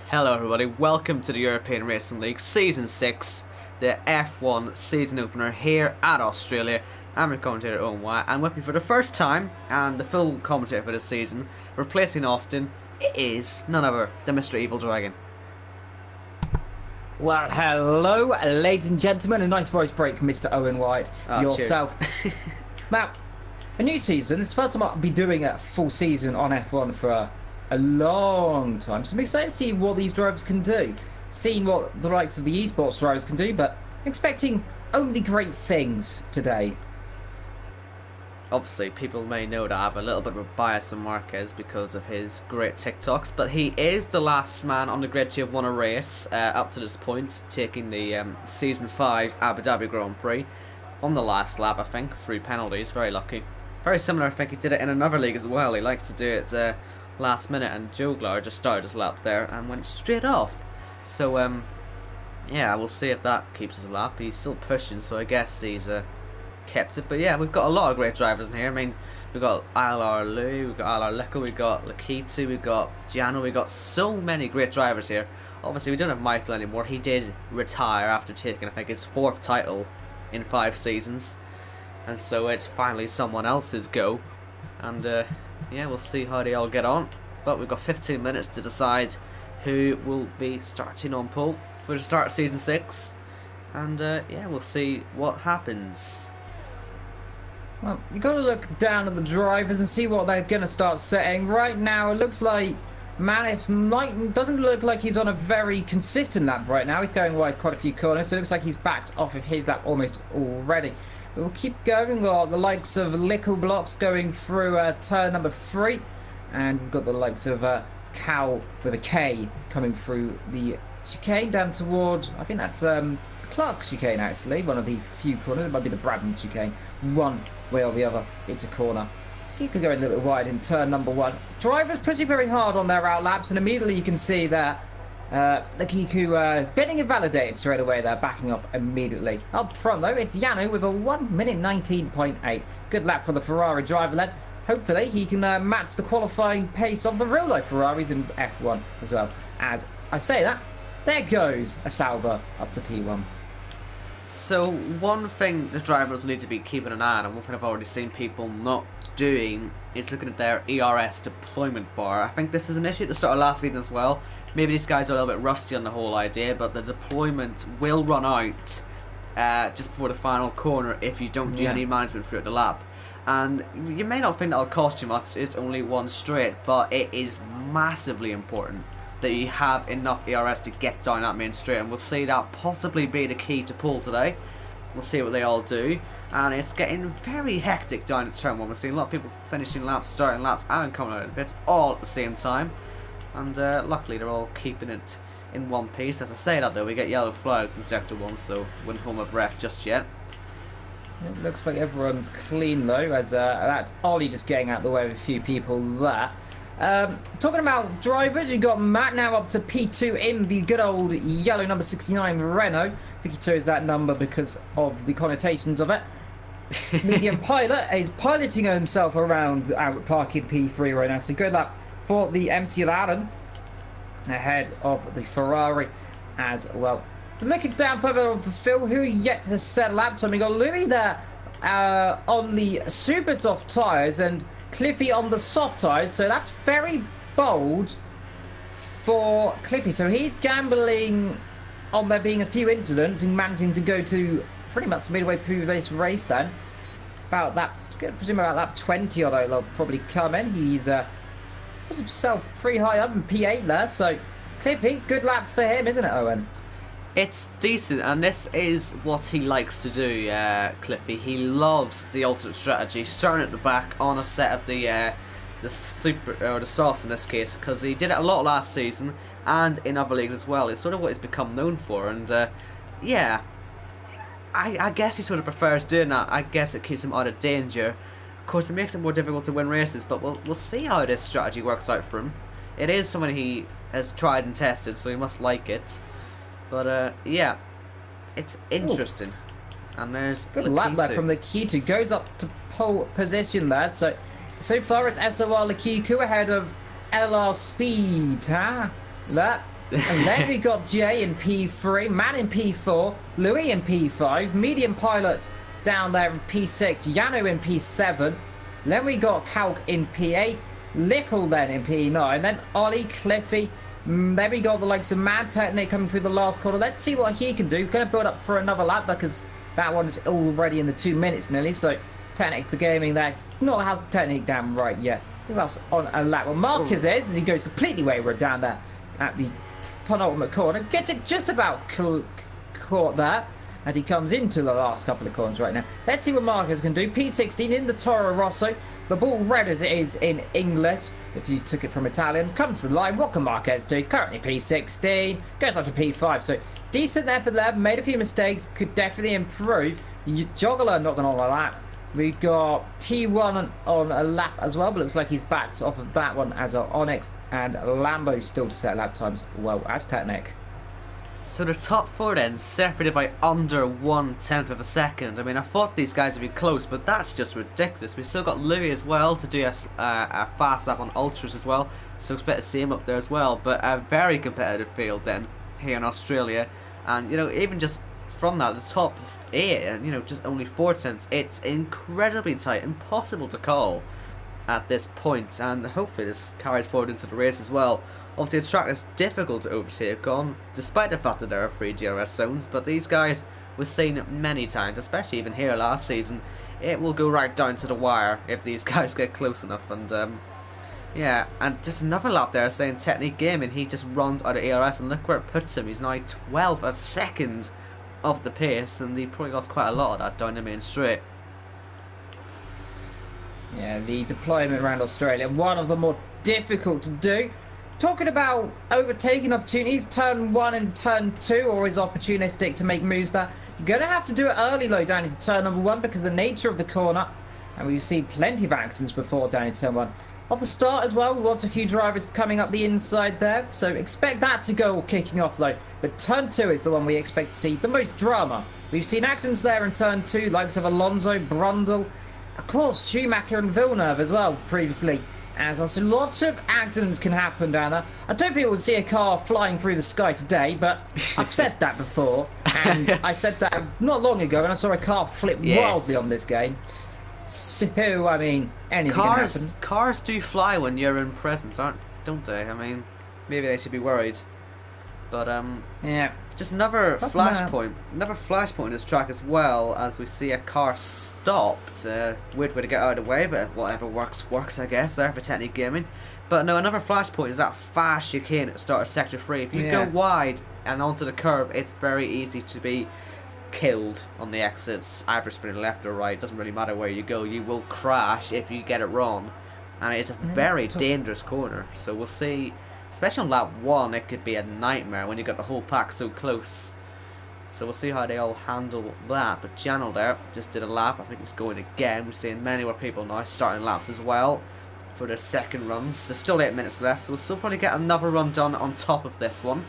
Hello everybody, welcome to the European Racing League Season 6, the F1 season opener here at Australia. I'm your commentator Owen Wyatt, and with me for the first time, and the full commentator for this season, replacing Austin, it is none other than Mr. Evil Dragon. Well, hello, ladies and gentlemen. A nice voice break, Mr. Owen Wyatt. Yourself. Now, a new season. It's the first time I'll be doing a full season on F1 for a long time. So I'm excited to see what these drivers can do. Seeing what the likes of the esports drivers can do, but expecting only great things today. Obviously, people may know that I have a little bit of a bias on Marquez because of his great TikToks, but he is the last man on the grid to have won a race up to this point, taking the Season 5 Abu Dhabi Grand Prix on the last lap, I think, through penalties. Very lucky. Very similar, I think he did it in another league as well. He likes to do it last minute, and Joe Glower just started his lap there and went straight off. So, yeah, we'll see if that keeps his lap. He's still pushing, so I guess he's kept it. But yeah, we've got a lot of great drivers in here. I mean, we've got ILR Lou, we've got ILR Lecco, we've got Lakitu, we've got Giano, we've got so many great drivers here. Obviously, we don't have Michael anymore. He did retire after taking, I think, his 4th title in 5 seasons. And so it's finally someone else's go. And yeah, we'll see how they all get on. But we've got 15 minutes to decide who will be starting on pole for the start of Season 6. And yeah, we'll see what happens. Well, you've got to look down at the drivers and see what they're going to start setting. Right now, it looks like Manif doesn't look like he's on a very consistent lap right now. He's going wide quite a few corners, so it looks like he's backed off of his lap almost already. But we'll keep going. We've got the likes of Lickle Blocks going through turn number 3. And we've got the likes of Cow with a K coming through the chicane down towards, I think that's Clark chicane actually, one of the few corners. It might be the Bradman chicane. One way or the other, it's a corner. Keep going a little bit wide in turn number 1. Drivers pushing very hard on their out laps, and immediately you can see that the Kiku getting invalidated straight away there, backing off immediately. Up front though, it's Yano with a 1 minute 19.8. Good lap for the Ferrari driver then. Hopefully he can match the qualifying pace of the real life Ferraris in F1 as well. As I say that, there goes a Sauber up to P1. So one thing the drivers need to be keeping an eye on, and one thing I've already seen people not doing, is looking at their ERS deployment bar. I think this is an issue at the start of last season as well. Maybe these guys are a little bit rusty on the whole idea, but the deployment will run out just before the final corner if you don't do any management throughout the lap. And you may not think that'll cost you much, it's only one straight, but it is massively important that you have enough ERS to get down that main straight, and we'll see that possibly be the key to pole today. We'll see what they all do, and it's getting very hectic down at turn 1. We're seeing a lot of people finishing laps, starting laps, and coming out of the pits all at the same time, and luckily they're all keeping it in one piece. As I say that though, we get yellow flags in sector 1, so wouldn't hold my breath just yet. It looks like everyone's clean though, as that's Ollie just getting out of the way of a few people there. Talking about drivers, you've got Matt now up to P2 in the good old yellow number 69 Renault. I think he chose that number because of the connotations of it. Medium Pilot is piloting himself around Albert Park in P3 right now, so good lap for the MC Allen ahead of the Ferrari as well. Looking down further of the field, who yet to set laps on? We got Louis there on the super soft tyres and Cliffy on the soft tyres, so that's very bold for Cliffy. So he's gambling on there being a few incidents and managing to go to pretty much midway through this race then. About that, I presume about lap 20 although they'll probably come in. He's put himself pretty high up in P8 there, so Cliffy, good lap for him, isn't it, Owen? It's decent, and this is what he likes to do, Cliffy. He loves the alternate strategy, starting at the back on a set of the super or the sauce in this case, because he did it a lot last season and in other leagues as well. It's sort of what he's become known for, and yeah, I guess he sort of prefers doing that. I guess it keeps him out of danger. Of course, it makes it more difficult to win races, but we'll see how this strategy works out for him. It is something he has tried and tested, so he must like it. But yeah, it's interesting. Ooh. And there's good lap there from Lakitu. Goes up to pole position there. So far it's SOR Lakitu ahead of LR Speed, huh? That And then we got Jay in P3, Matt in P4, Louis in P5, Medium Pilot down there in P6, Yano in P7. Then we got Kalk in P8, Lickle then in P9, then Ollie, Cliffy. Then we got the likes of Mad Technic coming through the last corner. Let's see what he can do. Going to build up for another lap because that one's already in the 2 minutes nearly. So Technic the gaming there not has the technique down right yet. Who else on a lap? Well, Marcus is as he goes completely wayward down there at the penultimate corner. Gets it just about caught there as he comes into the last couple of corners right now. Let's see what Marcus can do. P16 in the Toro Rosso. The ball red as it is in English, if you took it from Italian. Comes to the line. What can Marquez do? Currently P16. Goes up to P5. So decent effort there. Made a few mistakes. Could definitely improve. Joggler not going to allow that. We've got T1 on a lap as well, but looks like he's backed off of that one as our Onyx and Lambo still to set lap times well as Technic. So the top four then separated by under 1/10 of a second. I mean, I thought these guys would be close, but that's just ridiculous. We've still got Louis as well to do a fast lap on Ultras as well, so expect to see him up there as well. But a very competitive field then here in Australia, and you know, even just from that, the top 8, and you know, just only 4/10, it's incredibly tight, impossible to call at this point, and hopefully this carries forward into the race as well. Obviously, the track is difficult to overtake on, despite the fact that there are 3 DRS zones, but these guys we've seen many times, especially even here last season. It will go right down to the wire if these guys get close enough, and yeah, and just another lap there saying Technique Gaming, he just runs out of ERS, and look where it puts him. He's now 12 a second of the pace, and he probably lost quite a lot of that down the main straight. Yeah, the deployment around Australia, one of the more difficult to do. Talking about overtaking opportunities, turn 1 and turn 2 always opportunistic to make moves there. You're going to have to do it early though down into turn number 1 because of the nature of the corner, and we've seen plenty of accidents before down in turn 1. Off the start as well, we want a few drivers coming up the inside there, so expect that to go kicking off though. But turn 2 is the one we expect to see the most drama. We've seen accidents there in turn 2, likes of Alonso, Brundle, of course Schumacher and Villeneuve as well previously. As well, so lots of accidents can happen down there. I don't think we'll see a car flying through the sky today, but I've said that before, and I said that not long ago, and I saw a car flip wildly on this game. So, I mean, anything can happen. Cars do fly when you're in presence, don't they? I mean, maybe they should be worried. But yeah, just another flashpoint in this track as well, as we see a car stopped. Weird way to get out of the way, but whatever works, I guess, there for Technique Gaming. But no, another flashpoint is that fast chicane at the start of Sector 3. If you go wide and onto the curb, it's very easy to be killed on the exits, either spinning left or right. Doesn't really matter where you go, you will crash if you get it wrong. And it's a very dangerous corner, so we'll see. Especially on lap 1, it could be a nightmare when you got the whole pack so close. So we'll see how they all handle that. But Janel there just did a lap. I think he's going again. We're seeing many more people now starting laps as well for their second runs. There's still 8 minutes left, so we'll still probably get another run done on top of this one.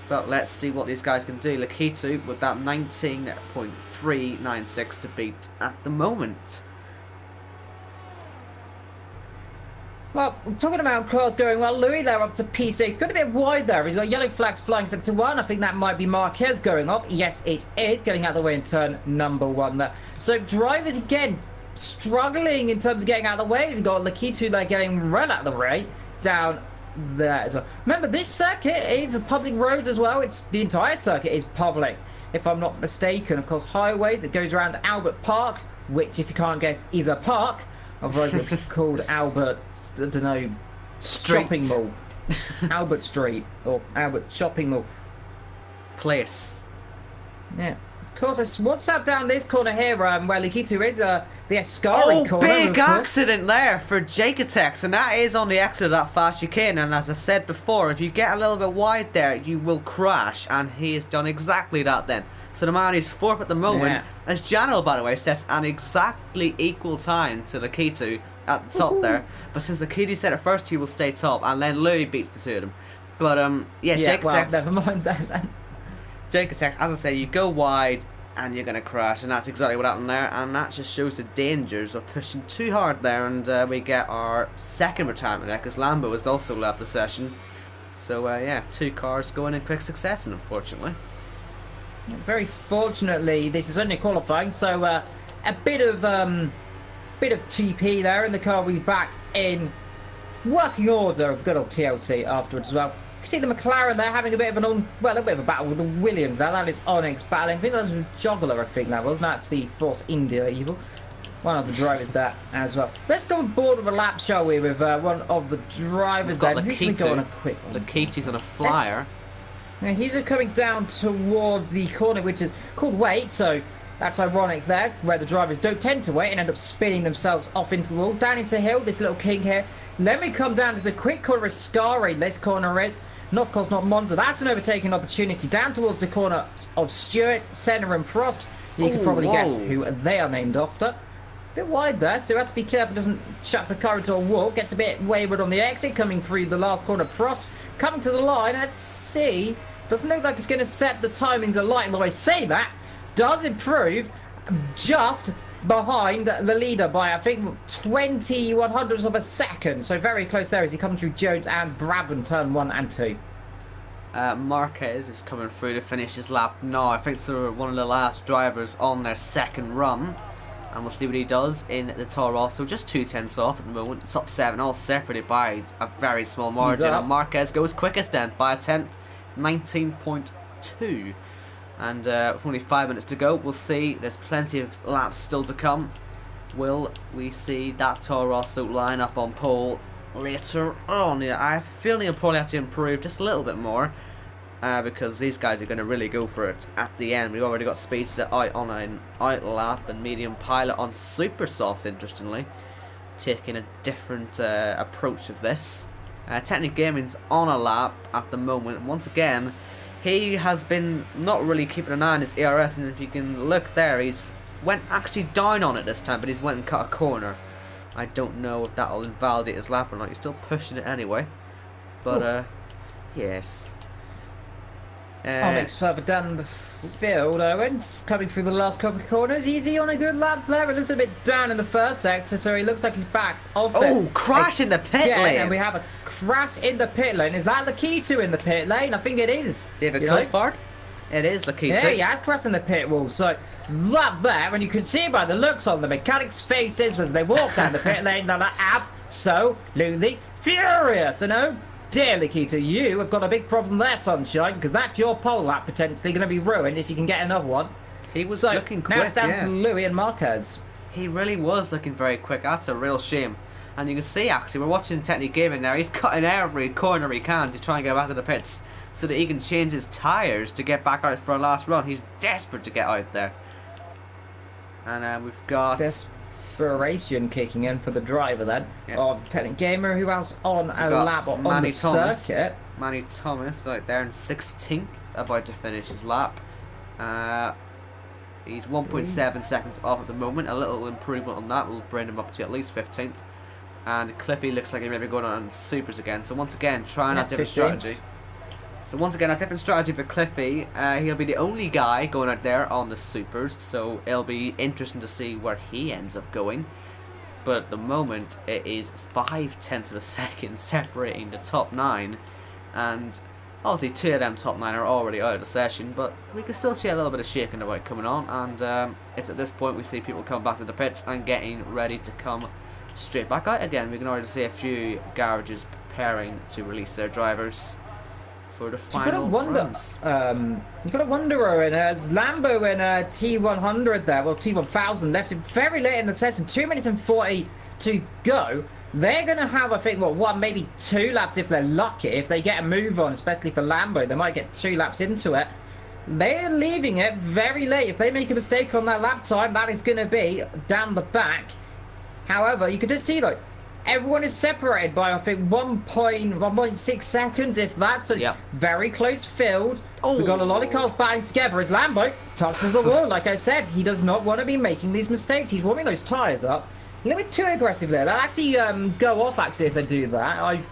But let's see what these guys can do. Lakitu with that 19.396 to beat at the moment. Well, talking about cars going well, Louis there up to P6. Got a bit wide there. He's got yellow flags flying sector 1. I think that might be Marquez going off. Yes, it is. Getting out of the way in turn number 1 there. So drivers again struggling in terms of getting out of the way. We've got Lakitu there getting right out of the way down there as well. Remember, this circuit is a public road as well. It's the entire circuit is public, if I'm not mistaken. Of course, highways. It goes around Albert Park, which, if you can't guess, is a park. Otherwise, it's called Albert, I don't know, shopping mall. Albert Street or Albert Shopping Mall. Place. Yeah. Of course, what's up down this corner here, where Lakitu is the Ascari corner. Big accident there for Jacotex, and that is on the exit of that fast chicane. And as I said before, if you get a little bit wide there, you will crash, and he has done exactly that then. So the man is 4th at the moment, as Janel, by the way, sets an exactly equal time to Lakitu at the top there. But since Lakitu set it first, he will stay top, and then Louis beats the two of them. But yeah, Jacotex. Well, never mind that then. Jacotex, as I say, you go wide and you're going to crash, and that's exactly what happened there, and that just shows the dangers of pushing too hard there, and we get our second retirement there, because Lambo has also left the session. So yeah, 2 cars going in quick succession, unfortunately. Very fortunately, this is only qualifying, so a bit of TP there, and the car will be back in working order. Good old TLC afterwards as well. You can see the McLaren there having a bit of a bit of a battle with the Williams there. That is Onyx battling. I think that was a Joggler, I think that was. That's the Force India Evil. One of the drivers there as well. Let's go on board with a lap, shall we, with one of the drivers there. Who should we go on a quick one? Lakiti's on a flyer. Now he's coming down towards the corner, which is called wait, so that's ironic there, where the drivers don't tend to wait and end up spinning themselves off into the wall. Down into hill, this little king here. Then we come down to the quick corner of Scari, this corner is. Not, of course, not Monza. That's an overtaking opportunity. Down towards the corner of Stewart, Senna and Prost. You can probably guess who they are named after. Bit wide there, so you have to be careful doesn't chuck the car into a wall. Gets a bit wayward on the exit, coming through the last corner. Prost coming to the line. Let's see. Doesn't look like it's going to set the timings alight. Although I say that, does improve just behind the leader by, I think, 20/100ths of a second. So very close there as he comes through Jones and Brabham, turn 1 and 2. Marquez is coming through to finish his lap now. I think they're one of the last drivers on their second run. And we'll see what he does in the Toro Rosso. Just 2/10 off at the moment. Top 7, all separated by a very small margin. And Marquez goes quickest then by a 10th, 19.2. And with only 5 minutes to go, we'll see. There's plenty of laps still to come. Will we see that Toro Rosso line up on pole later on? Yeah, I feel he'll probably have to improve just a little bit more. Because these guys are going to really go for it at the end. We've already got Speedster out on an out lap and Medium Pilot on Super Sauce, interestingly, taking a different approach of this. Technic Gaming's on a lap at the moment. Once again, he has been not really keeping an eye on his ERS, and if you can look there, he's went actually down on it this time, but he's went and cut a corner. I don't know if that'll invalidate his lap or not. He's still pushing it anyway. But yes. Onyx further down the field, Owens coming through the last couple of corners. Easy on a good lap there. It looks a bit down in the first sector, so he looks like he's backed off it. Oh, crash in the pit lane! And we have a crash in the pit lane. Is that the key to in the pit lane? I think it is. David Coulthard? It is the key to. Yeah, he has crashed in the pit wall. So that there, and you can see by the looks on the mechanics' faces as they walk down the pit lane, they're absolutely furious. And oh, dear Nikita, you have got a big problem there, Sunshine, because that's your pole lap potentially going to be ruined if you can get another one. He was looking quick, now it's down to Louis and Marquez. He really was looking very quick. That's a real shame. And you can see, actually, we're watching Technique Gaming there. He's cutting every corner he can to try and get back to the pits so that he can change his tyres to get back out for a last run. He's desperate to get out there. And we've got... Desperation kicking in for the driver then of Technic Gamer, who else on a lap on the circuit. Manny Thomas out there in 16th, about to finish his lap. He's 1.7 seconds off at the moment. A little improvement on that will bring him up to at least 15th. And Cliffy looks like he may be going on supers again. So once again, trying a different strategy. So once again, a different strategy for Cliffy. He'll be the only guy going out there on the supers, so it'll be interesting to see where he ends up going. But at the moment, it is 0.5 of a second separating the top 9, and obviously 2 of them top 9 are already out of the session, but we can still see a little bit of shaking about coming on, and it's at this point we see people come back to the pits and getting ready to come straight back out again. We can already see a few garages preparing to release their drivers for the final runs. You've got to wonder, Owen, as Lambo in T100 there, well, T1000 left it very late in the session, 2 minutes and 40 to go. They're going to have, I think, one, maybe 2 laps if they're lucky. If they get a move on, especially for Lambo, they might get 2 laps into it. They're leaving it very late. If they make a mistake on that lap time, that is going to be down the back. However, you can just see, like, everyone is separated by, I think, 1.6 seconds, if that's a very close field. We've got a lot of cars battling together as Lambo touches the wall. Like I said, he does not want to be making these mistakes. He's warming those tyres up. A little bit too aggressive there. They'll actually go off, actually, if they do that. I've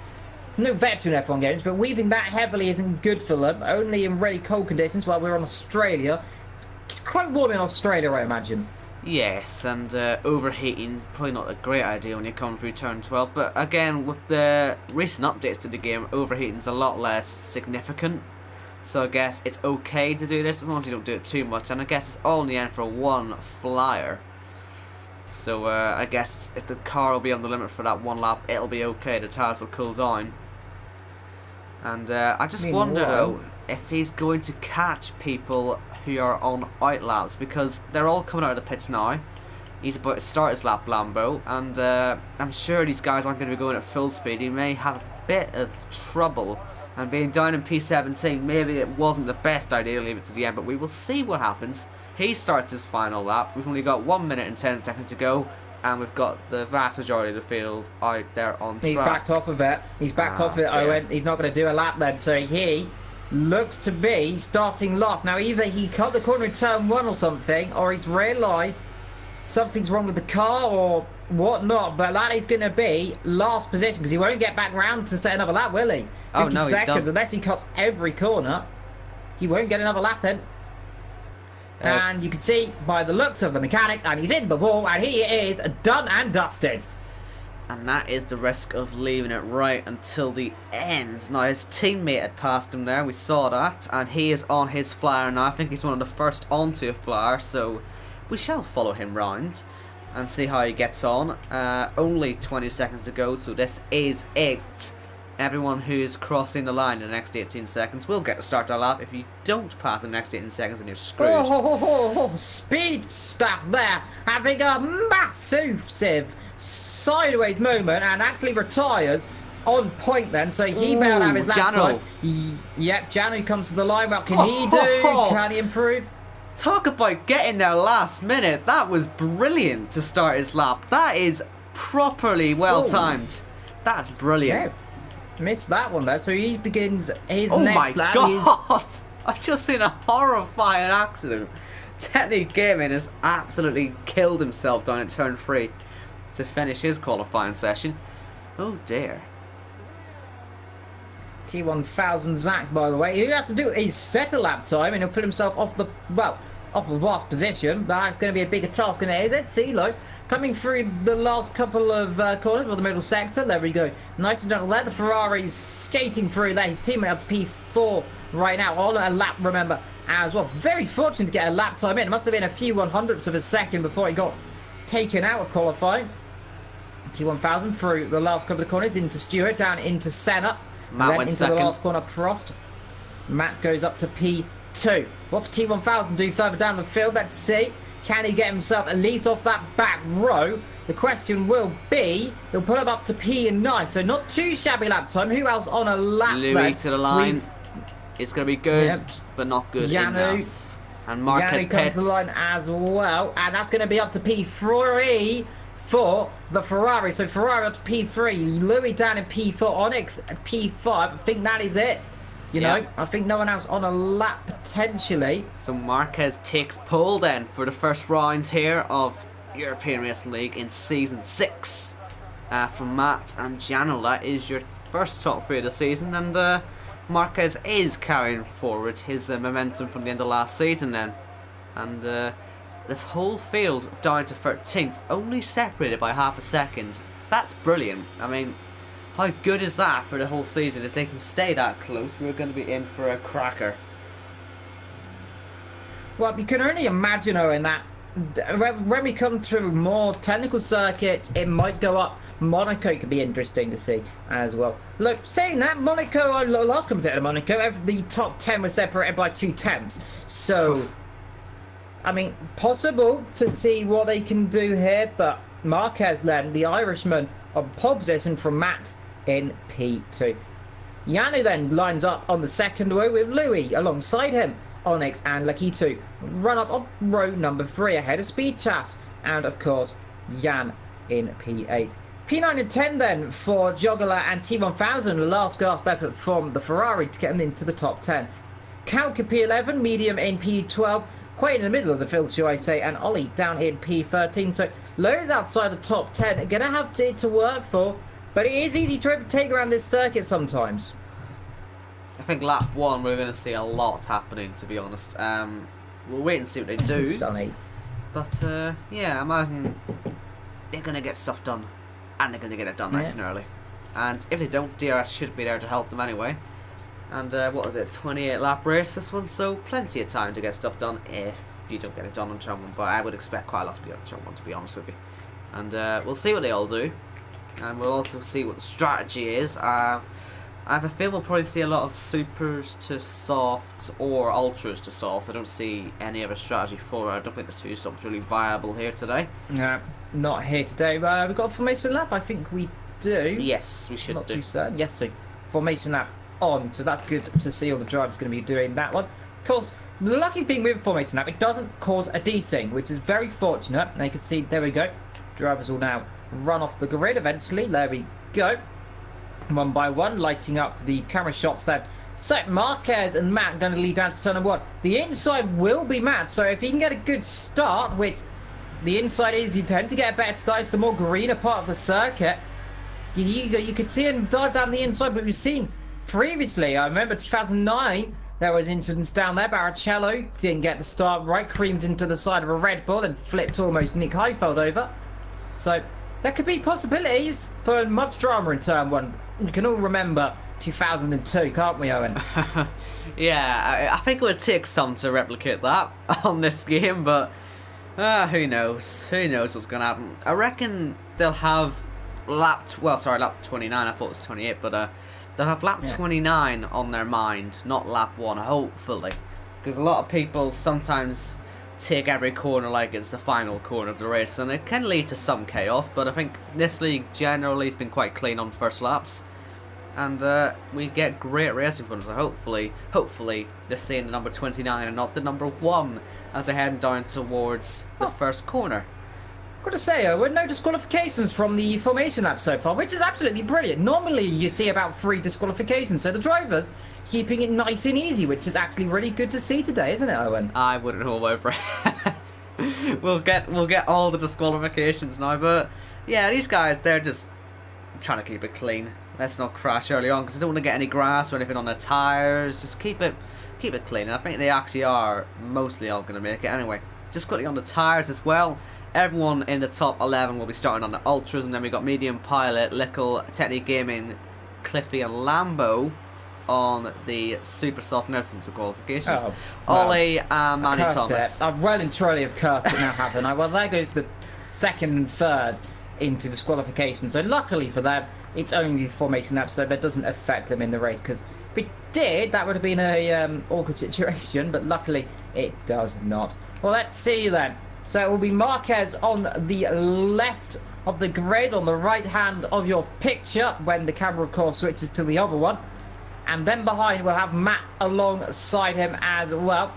no veteran F1 games, but weaving that heavily isn't good for them. Only in really cold conditions while we're on Australia. It's quite warm in Australia, I imagine. Yes, and overheating, probably not a great idea when you come through turn 12, but again, with the recent updates to the game, overheating's a lot less significant, so I guess it's okay to do this as long as you don't do it too much, and I guess it's all in the end for one flyer. So I guess if the car will be on the limit for that one lap, it'll be okay, the tyres will cool down. And I just wonder though, if he's going to catch people who are on out laps, because they're all coming out of the pits now. He's about to start his lap Lambo, and I'm sure these guys aren't going to be going at full speed. He may have a bit of trouble, and being down in P17, maybe it wasn't the best idea to leave it to the end, but we will see what happens. He starts his final lap. We've only got 1 minute and 10 seconds to go, and we've got the vast majority of the field out there on track. He's backed off of it. He's backed off it, Owen. He's not going to do a lap then, so he looks to be starting last. Now, either he cut the corner in turn 1 or something, or he's realised something's wrong with the car or whatnot, but that is going to be last position, because he won't get back round to set another lap, will he? 50 seconds, unless he cuts every corner, he won't get another lap in. And you can see by the looks of the mechanics, and he's in the wall, and he is done and dusted. And that is the risk of leaving it right until the end. Now, his teammate had passed him there, we saw that, and he is on his flyer now. I think he's one of the first onto a flyer, so we shall follow him round and see how he gets on. Only 20 seconds to go, so this is it. Everyone who is crossing the line in the next 18 seconds will get to start their lap. If you don't pass in the next 18 seconds, then you're screwed. Speed stuff there, having a massive sideways moment and actually retires on point then, so he bailed out his lap time. Yep, Janu comes to the line. What can he do? Can he improve? Talk about getting there last minute. That was brilliant to start his lap. That is properly well timed. That's brilliant. Yeah. Missed that one there, so he begins his Oh next lap. my god! I've just seen a horrifying accident. Technique Gaming has absolutely killed himself down at turn 3 to finish his qualifying session. Oh dear. T1000 Zach, by the way, he has to do is set a lap time, and he'll put himself off the off of last position. That's going to be a bigger task than it is. It's CeeLo coming through the last couple of corners for the middle sector. There we go. Nice and gentle there. The Ferrari's skating through there. His teammate up to P4 right now on a lap, remember, as well. Very fortunate to get a lap time in. It must have been a few 100ths of a second before he got taken out of qualifying. T1000 through the last couple of corners into Stewart, down into Senna, Matt went into second. the last corner, Prost. Matt goes up to P2. What can T1000 do further down the field? Let's see. Can he get himself at least off that back row? The question will be, he'll put him up to P9, so not too shabby lap time. Who else on a lap Louis then? to the line. It's going to be good, but not good enough. And Marquez comes to the line as well, and that's going to be up to P3 for the Ferrari. So Ferrari up to P3, Louis down in P4, Onyx at P5. I think that is it. You know, I think no one else on a lap potentially. So Marquez takes pole then for the first round here of European Racing League in Season 6. From Matt and Jano, that is your first top 3 of the season, and Marquez is carrying forward his momentum from the end of last season then. And the whole field down to 13th, only separated by half a second. That's brilliant. I mean, how good is that for the whole season? If they can stay that close, we're going to be in for a cracker. Well, you can only imagine, Owen, that when we come to more technical circuits, it might go up. Monaco could be interesting to see as well. Look, saying that, Monaco, last commentator Monaco, the top 10 was separated by 2 temps. So, I mean, possible to see what they can do here, but Marquez then, the Irishman, on pole position from Matt in P2. Yanu then lines up on the second row with Louis alongside him. Onyx and Lakito run up on row number 3 ahead of Speed Chas, and of course Jan in P8. P9 and 10 then for Joggler and T1000, the last gasp effort from the Ferrari to get them into the top 10. Kalka P11, medium in P12, quite in the middle of the field, shall I say, and Ollie down in P13. So Lowe's outside the top 10, gonna have to work for, but it is easy to overtake around this circuit sometimes. I think lap 1 we're going to see a lot happening, to be honest. We'll wait and see what they do. Sunny. But yeah, I imagine they're going to get stuff done, and they're going to get it done nice and early. And if they don't, DRS should be there to help them anyway. And what was it, 28 lap race this one, so plenty of time to get stuff done if you don't get it done on turn 1. But I would expect quite a lot to be on turn 1, to be honest with you. And we'll see what they all do, and we'll also see what the strategy is. I have a feel we'll probably see a lot of supers to softs or ultras to softs. I don't see any other strategy for it. I don't think the 2-stop's really viable here today. No, not here today. We've got a formation lap, I think we do. Yes, we should not do. Not too certain. Yes, so formation lap on, so that's good to see all the drivers going to be doing that one. Of course, the lucky thing with formation lap, it doesn't cause a desync, which is very fortunate. And you can see, there we go. Drivers will now run off the grid eventually. There we go. One by one, lighting up the camera shots then. So Marquez and Matt going to lead down to turn 1. The inside will be Matt, so if he can get a good start, which the inside is, you tend to get a better start. It's the more greener part of the circuit. You could see him dive down the inside, but we've seen previously, I remember 2009, there was incidents down there. Barrichello didn't get the start right, creamed into the side of a Red Bull and flipped almost Nick Heifeld over. So there could be possibilities for much drama in turn 1. We can all remember 2002, can't we, Owen? Yeah, I think it would take some to replicate that on this game, but who knows? Who knows what's going to happen? I reckon they'll have lap 29, I thought it was 28, but they'll have lap 29 on their mind, not lap 1, hopefully. Because a lot of people sometimes take every corner like it's the final corner of the race, and it can lead to some chaos, but I think this league generally has been quite clean on first laps, and we get great racing from them, so hopefully they stay in the number 29 and not the number 1 as they're heading down towards the first corner. Got to say, Owen, no disqualifications from the formation lap so far, which is absolutely brilliant. Normally you see about 3 disqualifications, so the drivers keeping it nice and easy, which is actually really good to see today, isn't it, Owen? I wouldn't hold my breath. we'll get all the disqualifications now, but yeah, these guys, they're just trying to keep it clean. Let's not crash early on, because they don't want to get any grass or anything on their tyres. Just keep it clean, and I think they actually are mostly all going to make it anyway. Just quickly on the tyres as well. Everyone in the top 11 will be starting on the Ultras, and then we got Medium Pilot, Lickle, Technique Gaming, Cliffy and Lambo on the Super Sauce Nursing qualifications. Oh, well, Ollie and Manny Thomas. I've well and truly have cursed it now, haven't I? Well, there goes the second and third into disqualification. So luckily for them, it's only the formation lap, so that doesn't affect them in the race. Because if it did, that would have been a awkward situation. But luckily, it does not. Well, let's see then. So it will be Marquez on the left of the grid, on the right hand of your picture, when the camera, of course, switches to the other one. And then behind we'll have Matt alongside him as well.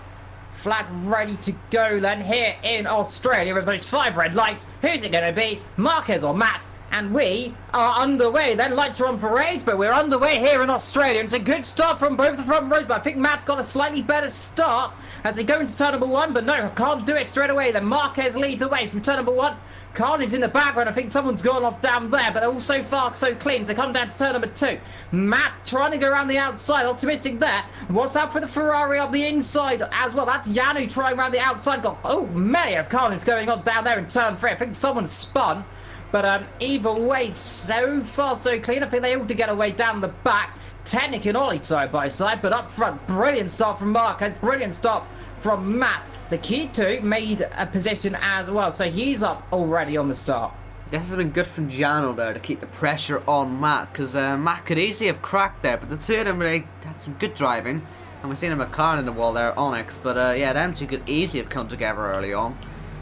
Flag ready to go then here in Australia with those 5 red lights. Who's it going to be? Marquez or Matt? And we are underway then. Lights are on parade, but we're underway here in Australia. It's a good start from both the front rows, but I think Matt's got a slightly better start as they go into turn number 1, but no, can't do it straight away. Then Marquez leads away from turn number 1. Carnage in the background. I think someone's gone off down there, but they're all so far so clean. So they come down to turn number 2. Matt trying to go around the outside. Optimistic there. Watch out for the Ferrari up the inside as well. That's Yanu trying around the outside. Got many of Carnage going on down there in turn 3. I think someone's spun. But either way, so far so clean. I think they ought to get away down the back. Technic and Ollie side by side, but up front, brilliant start from Marquez, brilliant start from Matt. The Q2 made a position as well, so he's up already on the start. This has been good from Giano there to keep the pressure on Matt, because Matt could easily have cracked there, but the two of them really had some good driving. And we're seeing a McLaren in the wall there, Onyx, but yeah, them two could easily have come together early on.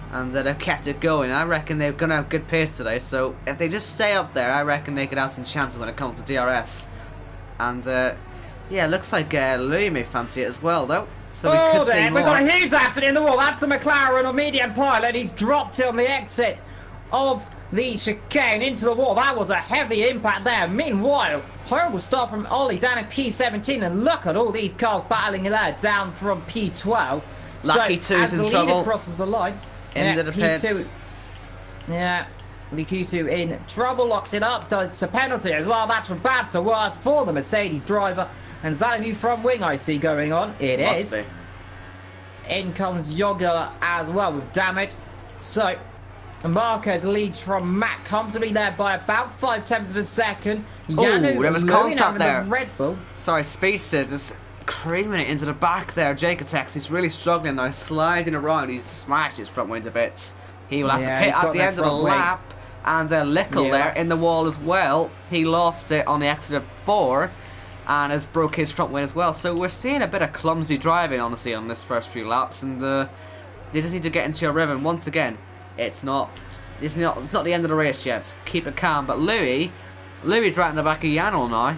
And they've kept it going. I reckon they're going to have good pace today, so if they just stay up there, I reckon they could have some chances when it comes to DRS. And yeah, looks like Louis may fancy it as well, though. So we could see more. We've got a huge accident in the wall. That's the McLaren on Medium Pilot. He's dropped on the exit of the chicane into the wall. That was a heavy impact there. Meanwhile, horrible start from Ollie down at P17, and look at all these cars battling it out down from P12. Lucky so, Two's in trouble. As the crosses the line, into the pits. Yeah, Q2 in trouble, locks it up. It's a penalty as well. That's from bad to worse for the Mercedes driver. And is that a new front wing I see going on? It is. In comes Yoga as well with damage. So, Marquez leads from Matt comfortably there by about 5/10 of a second. Yano there was moving out contact with there. the Red Bull. Sorry, Speedsters is creaming it into the back there. Jacotex, he's really struggling now, sliding around. He's smashed his front wing to bits. He will have to pit at the end of the lap. And Lickle there in the wall as well. He lost it on the exit of 4 and has broke his front wing as well. So we're seeing a bit of clumsy driving, honestly, on this first few laps. And they just need to get into a rhythm. Once again, it's not the end of the race yet. Keep it calm. But Louis right in the back of Janel now.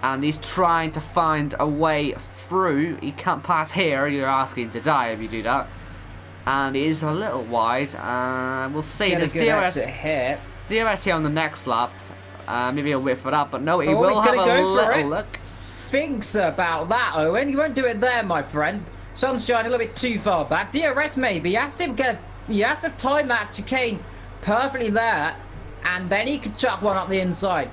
And he's trying to find a way through. He can't pass here. You're asking to die if you do that. And he is a little wide. We'll see. There's DRS here on the next lap. Maybe he'll wait for that, but no, he will have a little look. Thinks about that, Owen. You won't do it there, my friend. Sun's shining a little bit too far back. DRS maybe. He has to time that chicane perfectly there, and then he could chuck one up the inside.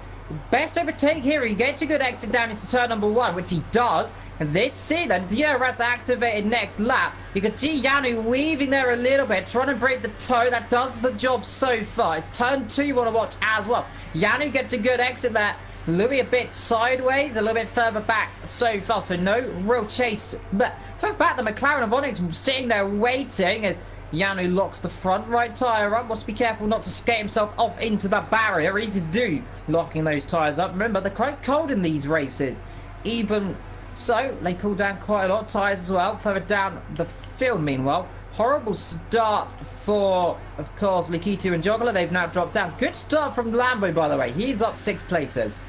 Best overtake here. He gets a good exit down into turn number 1, which he does. And then DRS activated next lap. You can see Yanu weaving there a little bit, trying to break the toe. That does the job so far. It's turn 2 you want to watch as well. Yanu gets a good exit there. Louis a bit sideways, a little bit further back so far. So no real chase. But further back, the McLaren of Onyx sitting there waiting as Yanu locks the front right tyre up. Must be careful not to skate himself off into the barrier. Easy to do, locking those tyres up. Remember, they're quite cold in these races. Even so, they cool down quite a lot. Tyres as well. Further down the field, meanwhile. Horrible start for, of course, Likitu and Joggler. They've now dropped down. Good start from Lambo, by the way. He's up 6 places.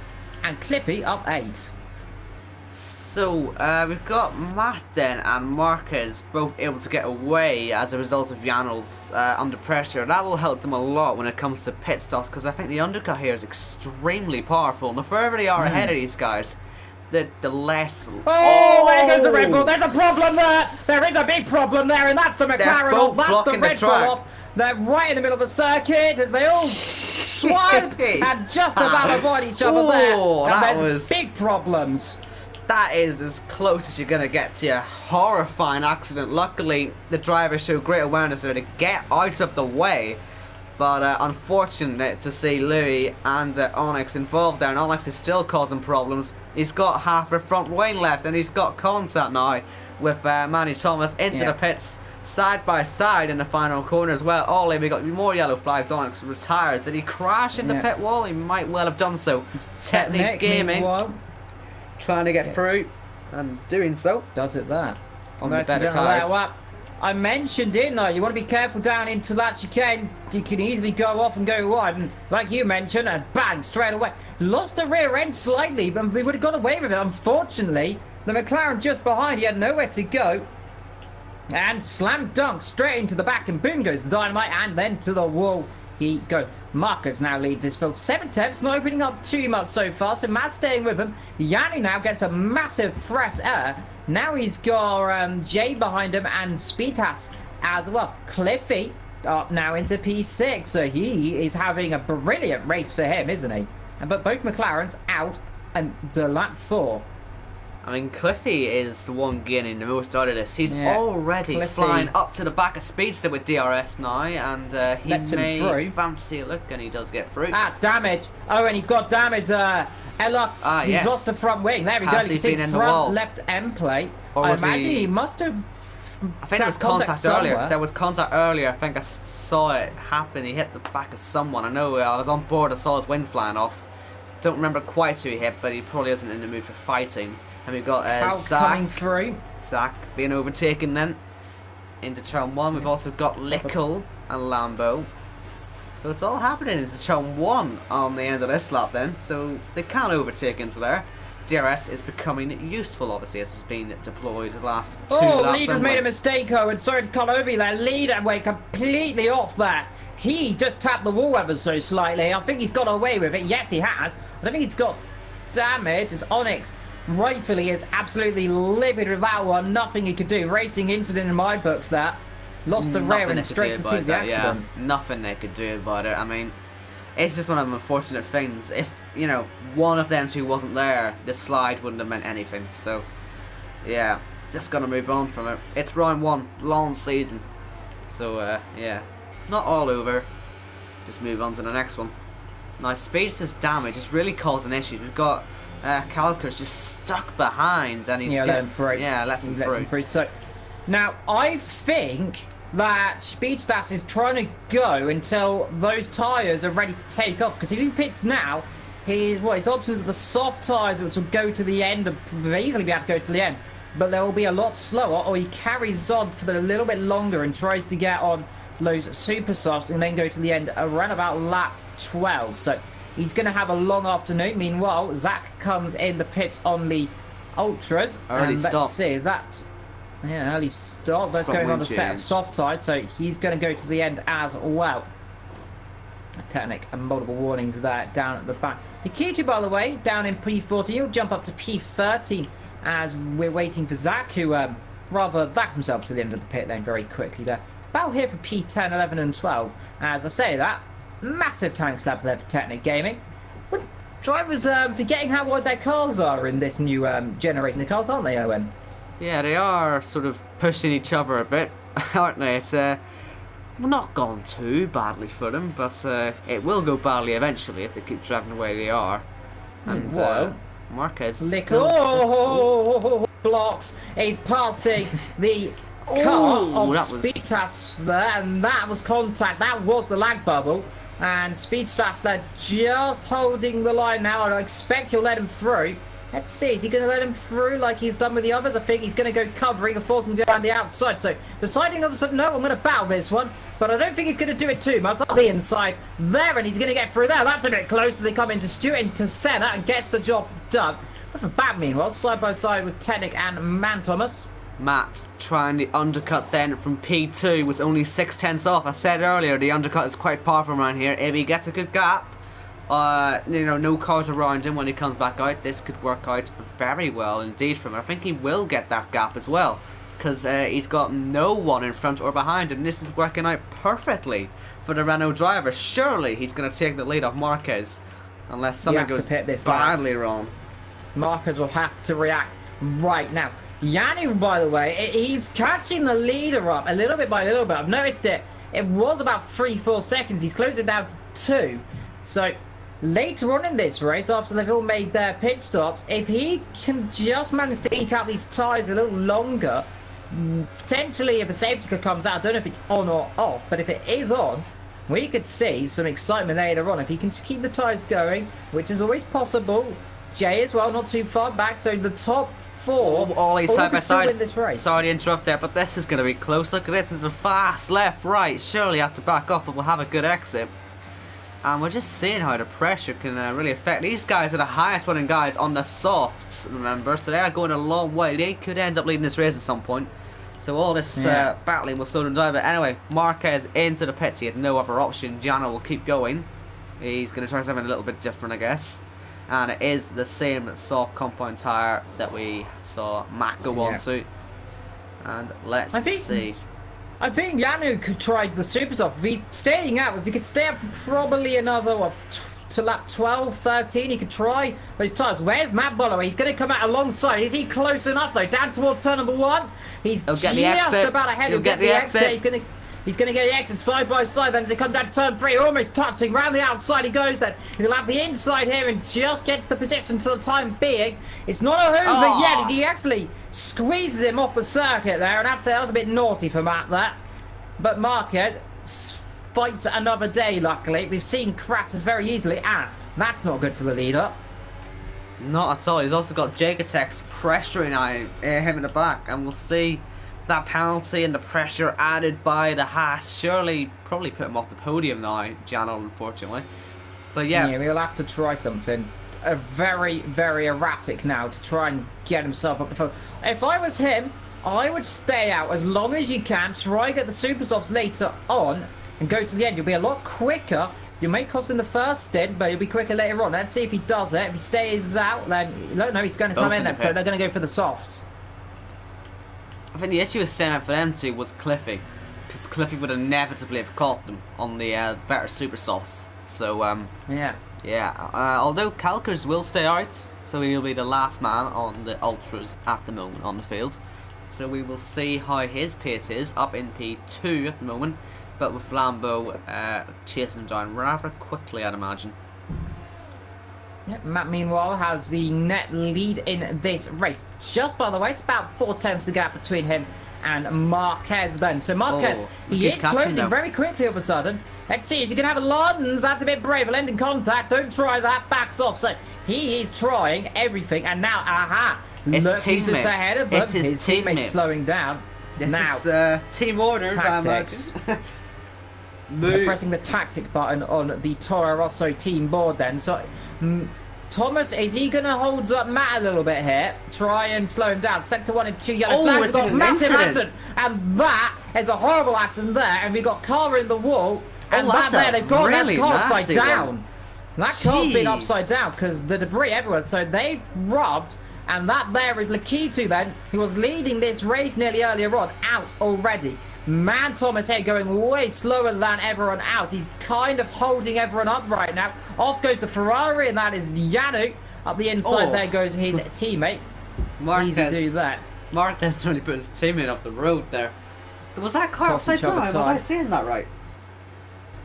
And Clippy up 8. So, we've got Matt then and Marquez both able to get away as a result of Janel's under pressure. That will help them a lot when it comes to pit stops, because I think the undercut here is extremely powerful. And the further they are ahead of these guys, the less... Oh, there goes the Red Bull. There's a problem there. There is a big problem there, and that's the McLaren off. That's the Red Bull off. They're right in the middle of the circuit as they all swipe and just about avoid each other there. And there's big problems. That is as close as you're going to get to a horrifying accident. Luckily, the driver showed great awareness there to get out of the way. But unfortunate to see Louis and Onyx involved there. And Onyx is still causing problems. He's got half a front wing left, and he's got contact now with Manny Thomas into the pits. Side by side in the final corner as well. Ollie, we got more yellow flags. Onyx retires. Did he crash in the pit wall? He might well have done so. Technique Gaming trying to get through and doing so. Does it there? On the better tyres. I mentioned, didn't I? You want to be careful down into that chicane. You can easily go off and go wide. And like you mentioned, and bang, straight away. Lost the rear end slightly, but we would have got away with it. Unfortunately, the McLaren just behind, he had nowhere to go. And slam dunk straight into the back, and boom goes the dynamite, and then to the wall he goes. Marcus now leads his field 7/10, not opening up too much so far, so Matt's staying with him. Yanni now gets a massive fresh air. Now he's got Jay behind him and Speedtas as well. Cliffy up now into P6, so he is having a brilliant race for him, isn't he? But both McLarens out and the lap 4. I mean, Cliffy is the one gaining the most out of this. He's already flying up to the back of Speedster with DRS now, and he may fancy a look, and he does get through. Damage. Oh, and he's got damage. Elux, he's lost the front wing. There we go. You can see front left end plate. I imagine he must have... I think there was contact earlier. There was contact earlier. I think I saw it happen. He hit the back of someone. I know I was on board. I saw his wing flying off. Don't remember quite who he hit, but he probably isn't in the mood for fighting. And we've got Zach coming through. Zach being overtaken then into turn 1. We've also got Lickle and Lambo. So it's all happening into turn 1 on the end of this lap then. So they can't overtake into there. DRS is becoming useful, obviously, as it's been deployed the last 2 laps. Oh, leader's made a mistake, Owen. Sorry to cut over you there. Leader went completely off that. He just tapped the wall ever so slightly. I think he's got away with it. Yes, he has. I don't think he's got damage. It's Onyx. Rightfully is absolutely livid with that one. Nothing he could do. Racing incident in my books that. Lost the rear and straight to see the accident. Yeah, nothing they could do about it. I mean, it's just one of the unfortunate things. If, you know, one of them two wasn't there, the slide wouldn't have meant anything. So, yeah, just gonna move on from it. It's round 1, long season. So, yeah. not all over. Just move on to the next one. Now, Speedster's damage is really causing issues. We've got Calker's just stuck behind, and let him through. Yeah, lets him through. So now I think that Speedster is trying to go until those tyres are ready to take off. Because if he pits now, his options are the soft tyres, which will go to the end. Will easily be able to go to the end, but they will be a lot slower. Or he carries on for a little bit longer and tries to get on those super softs and then go to the end around about lap 12. So he's going to have a long afternoon. Meanwhile, Zach comes in the pits on the Ultras. Early stop. Let's see, is that... Yeah, early stop. That's going on a set of soft tyres, so he's going to go to the end as well. Technic and multiple warnings there down at the back. Nikita, by the way, down in P14, he'll jump up to P13 as we're waiting for Zach, who rather backs himself to the end of the pit then very quickly there. About here for P10, 11 and 12. As I say that, massive tank slap there for Technic Gaming. But drivers forgetting how wide their cars are in this new generation of cars, aren't they, Owen? Yeah, they are sort of pushing each other a bit, aren't they? It's not gone too badly for them, but it will go badly eventually if they keep driving the way they are. And Marquez blocks is passing the car of Speedster there, and that was contact. That was the lag bubble, and Speedster just holding the line now. I expect he'll let him through. Let's see, is he going to let him through like he's done with the others? I think he's going to go covering and force him down the outside. So, deciding all of a sudden, no, I'm going to battle this one. But I don't think he's going to do it too much. On the inside there, and he's going to get through there. That's a bit close. They come into Stewart, into Senna, and gets the job done. But for Bat, meanwhile, side by side with Technic and Man Thomas. Matt trying the undercut then from P2 with only 6/10 off. I said earlier, the undercut is quite powerful around here. If he gets a good gap, no cars around him when he comes back out, this could work out very well indeed for him. I think he will get that gap as well, because he's got no one in front or behind him. This is working out perfectly for the Renault driver. Surely he's going to take the lead off Marquez, unless something goes badly wrong. Marquez will have to react right now. Yanu, by the way, he's catching the leader up a little bit by little bit. I've noticed it. It was about 3-4 seconds. He's closed it down to 2. So later on in this race, after they've all made their pit stops, if he can just manage to eke out these tyres a little longer, potentially if a safety car comes out, I don't know if it's on or off, but if it is on, we could see some excitement later on if he can keep the tyres going, which is always possible. Jay as well, not too far back, so the top 4 all side by side. Win this race. Sorry to interrupt there, but this is going to be close. Look at this, there's a fast left, right. Surely has to back up, but we'll have a good exit. And we're just seeing how the pressure can really affect. These guys are the highest running guys on the softs, remember, so they are going a long way. They could end up leading this race at some point. So all this battling will slow them down. But anyway, Marquez into the pits. He had no other option. Giano will keep going. He's going to try something a little bit different, I guess. And it is the same soft compound tyre that we saw Matt go on to. And let's see. I think Yanu could try the super soft. If he's staying out, if he could stay up for probably another, to lap 12, 13, he could try those tyres. Where's Matt Bulloway? He's going to come out alongside. Is he close enough, though? Down towards turn number 1. He's just about ahead. He'll get the exit. He's going to get the exit side by side. Then as he comes down turn 3, almost touching. Round the outside he goes then. He'll have the inside here and just gets the position for the time being. It's not over yet. He actually squeezes him off the circuit there. And I'd say that was a bit naughty for Matt, that. But Marquez fights another day, luckily. We've seen crashes very easily. And that's not good for the leader. Not at all. He's also got Jagotex pressuring him in the back. And we'll see that penalty and the pressure added by the Haas surely probably put him off the podium now, Jano, unfortunately. But yeah, he'll have to try something very, very erratic now to try and get himself up the phone. If I was him, I would stay out as long as you can, try and get the super softs later on and go to the end. You'll be a lot quicker. You may cost him the first stint, but you'll be quicker later on. Let's see if he does it. If he stays out, then no, he's going to come in then, so they're going to go for the softs. I think the issue with staying out for them two was Cliffy, because Cliffy would inevitably have caught them on the better super softs. So although Calkers will stay out, so he'll be the last man on the ultras at the moment on the field. So we will see how his pace is up in P2 at the moment. but with Lambo chasing him down rather quickly, I'd imagine. Yep, Matt, meanwhile, has the net lead in this race. Just, by the way, it's about 4/10 the gap between him and Marquez then. So Marquez, he is closing very quickly all of a sudden. Let's see, is he going to have a Lawrence? That's a bit brave. Ending contact. Don't try that. Backs off. So he is trying everything. And now, aha. Look who's just ahead of him. It's his teammate slowing down. This now, is team orders, tactics. Pressing the tactic button on the Toro Rosso team board then. So Thomas, is he going to hold up Matt a little bit here? Try and slow him down. Sector 1 and 2 yellow flags. We've got a massive accident. And that is a horrible accident there. And we've got car in the wall. And that there, they've got that car upside down. That car's been upside down because the debris everywhere. So they've rubbed. And that there is Lakitu then, who was leading this race nearly earlier on, out already. Man, Thomas here going way slower than everyone else. He's kind of holding everyone up right now. Off goes the Ferrari, and that is Yanu. Up the inside there goes his teammate. Marquez, easy to do that. Marquez only put his teammate off the road there. Was that car upside down? Was I seeing that right?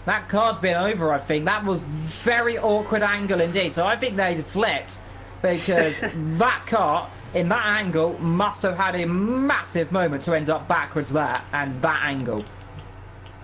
That car's been over, I think. That was very awkward angle indeed. So I think they flipped. Because that car, in that angle, must have had a massive moment to end up backwards there, and that angle.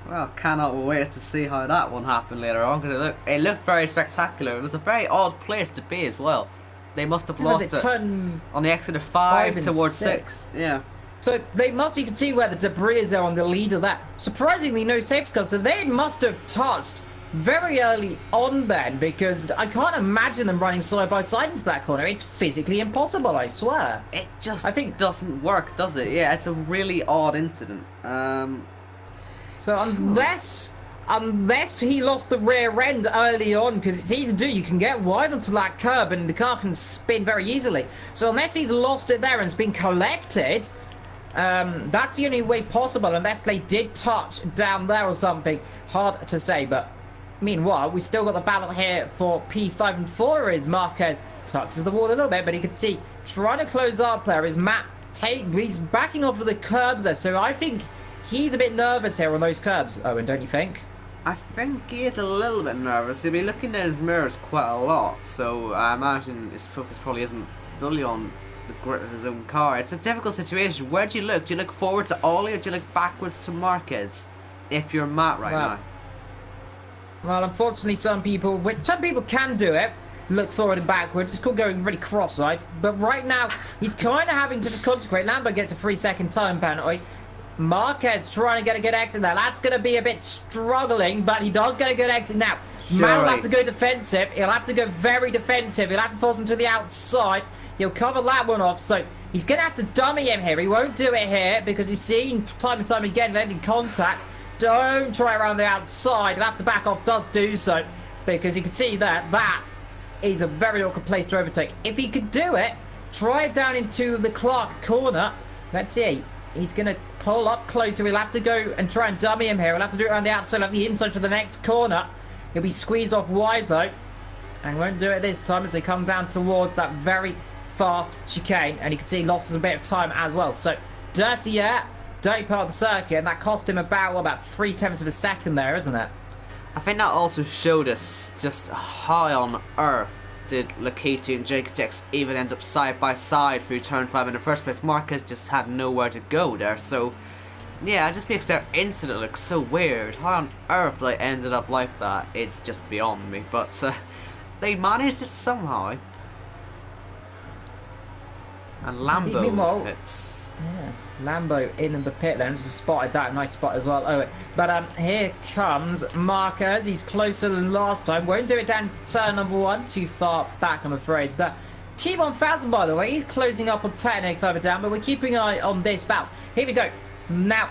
Well, cannot wait to see how that one happened later on, because it looked very spectacular. It was a very odd place to be as well. They must have lost it on the exit of 5 towards 6. Yeah. So they must, you can see where the debris is there on the lead of that. Surprisingly, no safety car, so they must have touched very early on then, because I can't imagine them running side by side into that corner. It's physically impossible, I swear. It just doesn't work, does it? Yeah, it's a really odd incident. So unless he lost the rear end early on, because it's easy to do, you can get wide onto that curb and the car can spin very easily. So unless he's lost it there and it's been collected, that's the only way possible, unless they did touch down there or something. Hard to say, but meanwhile, we still got the battle here for P5 and 4 as Marquez touches the wall a little bit, but he can see trying to close up there is Matt. He's backing off of the curbs there, so I think he's a bit nervous here on those curbs. Owen, don't you think? I think he is a little bit nervous. He'll be looking at his mirrors quite a lot, so I imagine his focus probably isn't fully on the grip of his own car. It's a difficult situation. Where do you look? Do you look forward to Ollie or do you look backwards to Marquez? If you're Matt now. Well, unfortunately, some people can do it, look forward and backwards. It's called going really cross-eyed. But right now, he's kind of having to just concentrate. Lambo gets a 3-second time penalty. Marquez trying to get a good exit there. That's going to be a bit struggling, but he does get a good exit now. Matt will have to go defensive. He'll have to go very defensive. He'll have to force him to the outside. He'll cover that one off. So he's going to have to dummy him here. He won't do it here because he's seen time and time again landing contact. Don't try around the outside. He'll have to back off, does do so, because you can see that is a very awkward place to overtake. If he could do it, try it down into the Clark corner. Let's see. He's going to pull up closer. He'll have to go and try and dummy him here. He'll have to do it around the outside, have the inside for the next corner. He'll be squeezed off wide, though, and won't do it this time as they come down towards that very fast chicane. And you can see he lost a bit of time as well. So, dirty part of the circuit, and that cost him about 3/10 of a second there, isn't it? I think that also showed us just how on earth did Lakitu and Jaketex even end up side by side through turn 5 in the first place. Marquez just had nowhere to go there, so yeah, it just makes their incident look so weird. How on earth they ended up like that, it's just beyond me, but they managed it somehow. And Lambo hits. Yeah, Lambo in the pit then, just spotted that, nice spot as well. Oh, but here comes Marquez. He's closer than last time. Won't do it down to turn number 1. Too far back, I'm afraid. The T1000, by the way, he's closing up on Technic further down, but we're keeping an eye on this battle. Here we go. Now,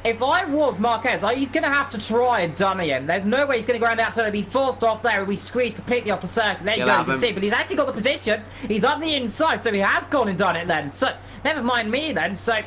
if I was Marquez, he's going to have to try and dummy him. There's no way he's going to go around the outside and be forced off there and be squeezed completely off the circuit. There you go, you can see. But he's actually got the position. He's up the inside, so he has gone and done it then. So, never mind me then. So,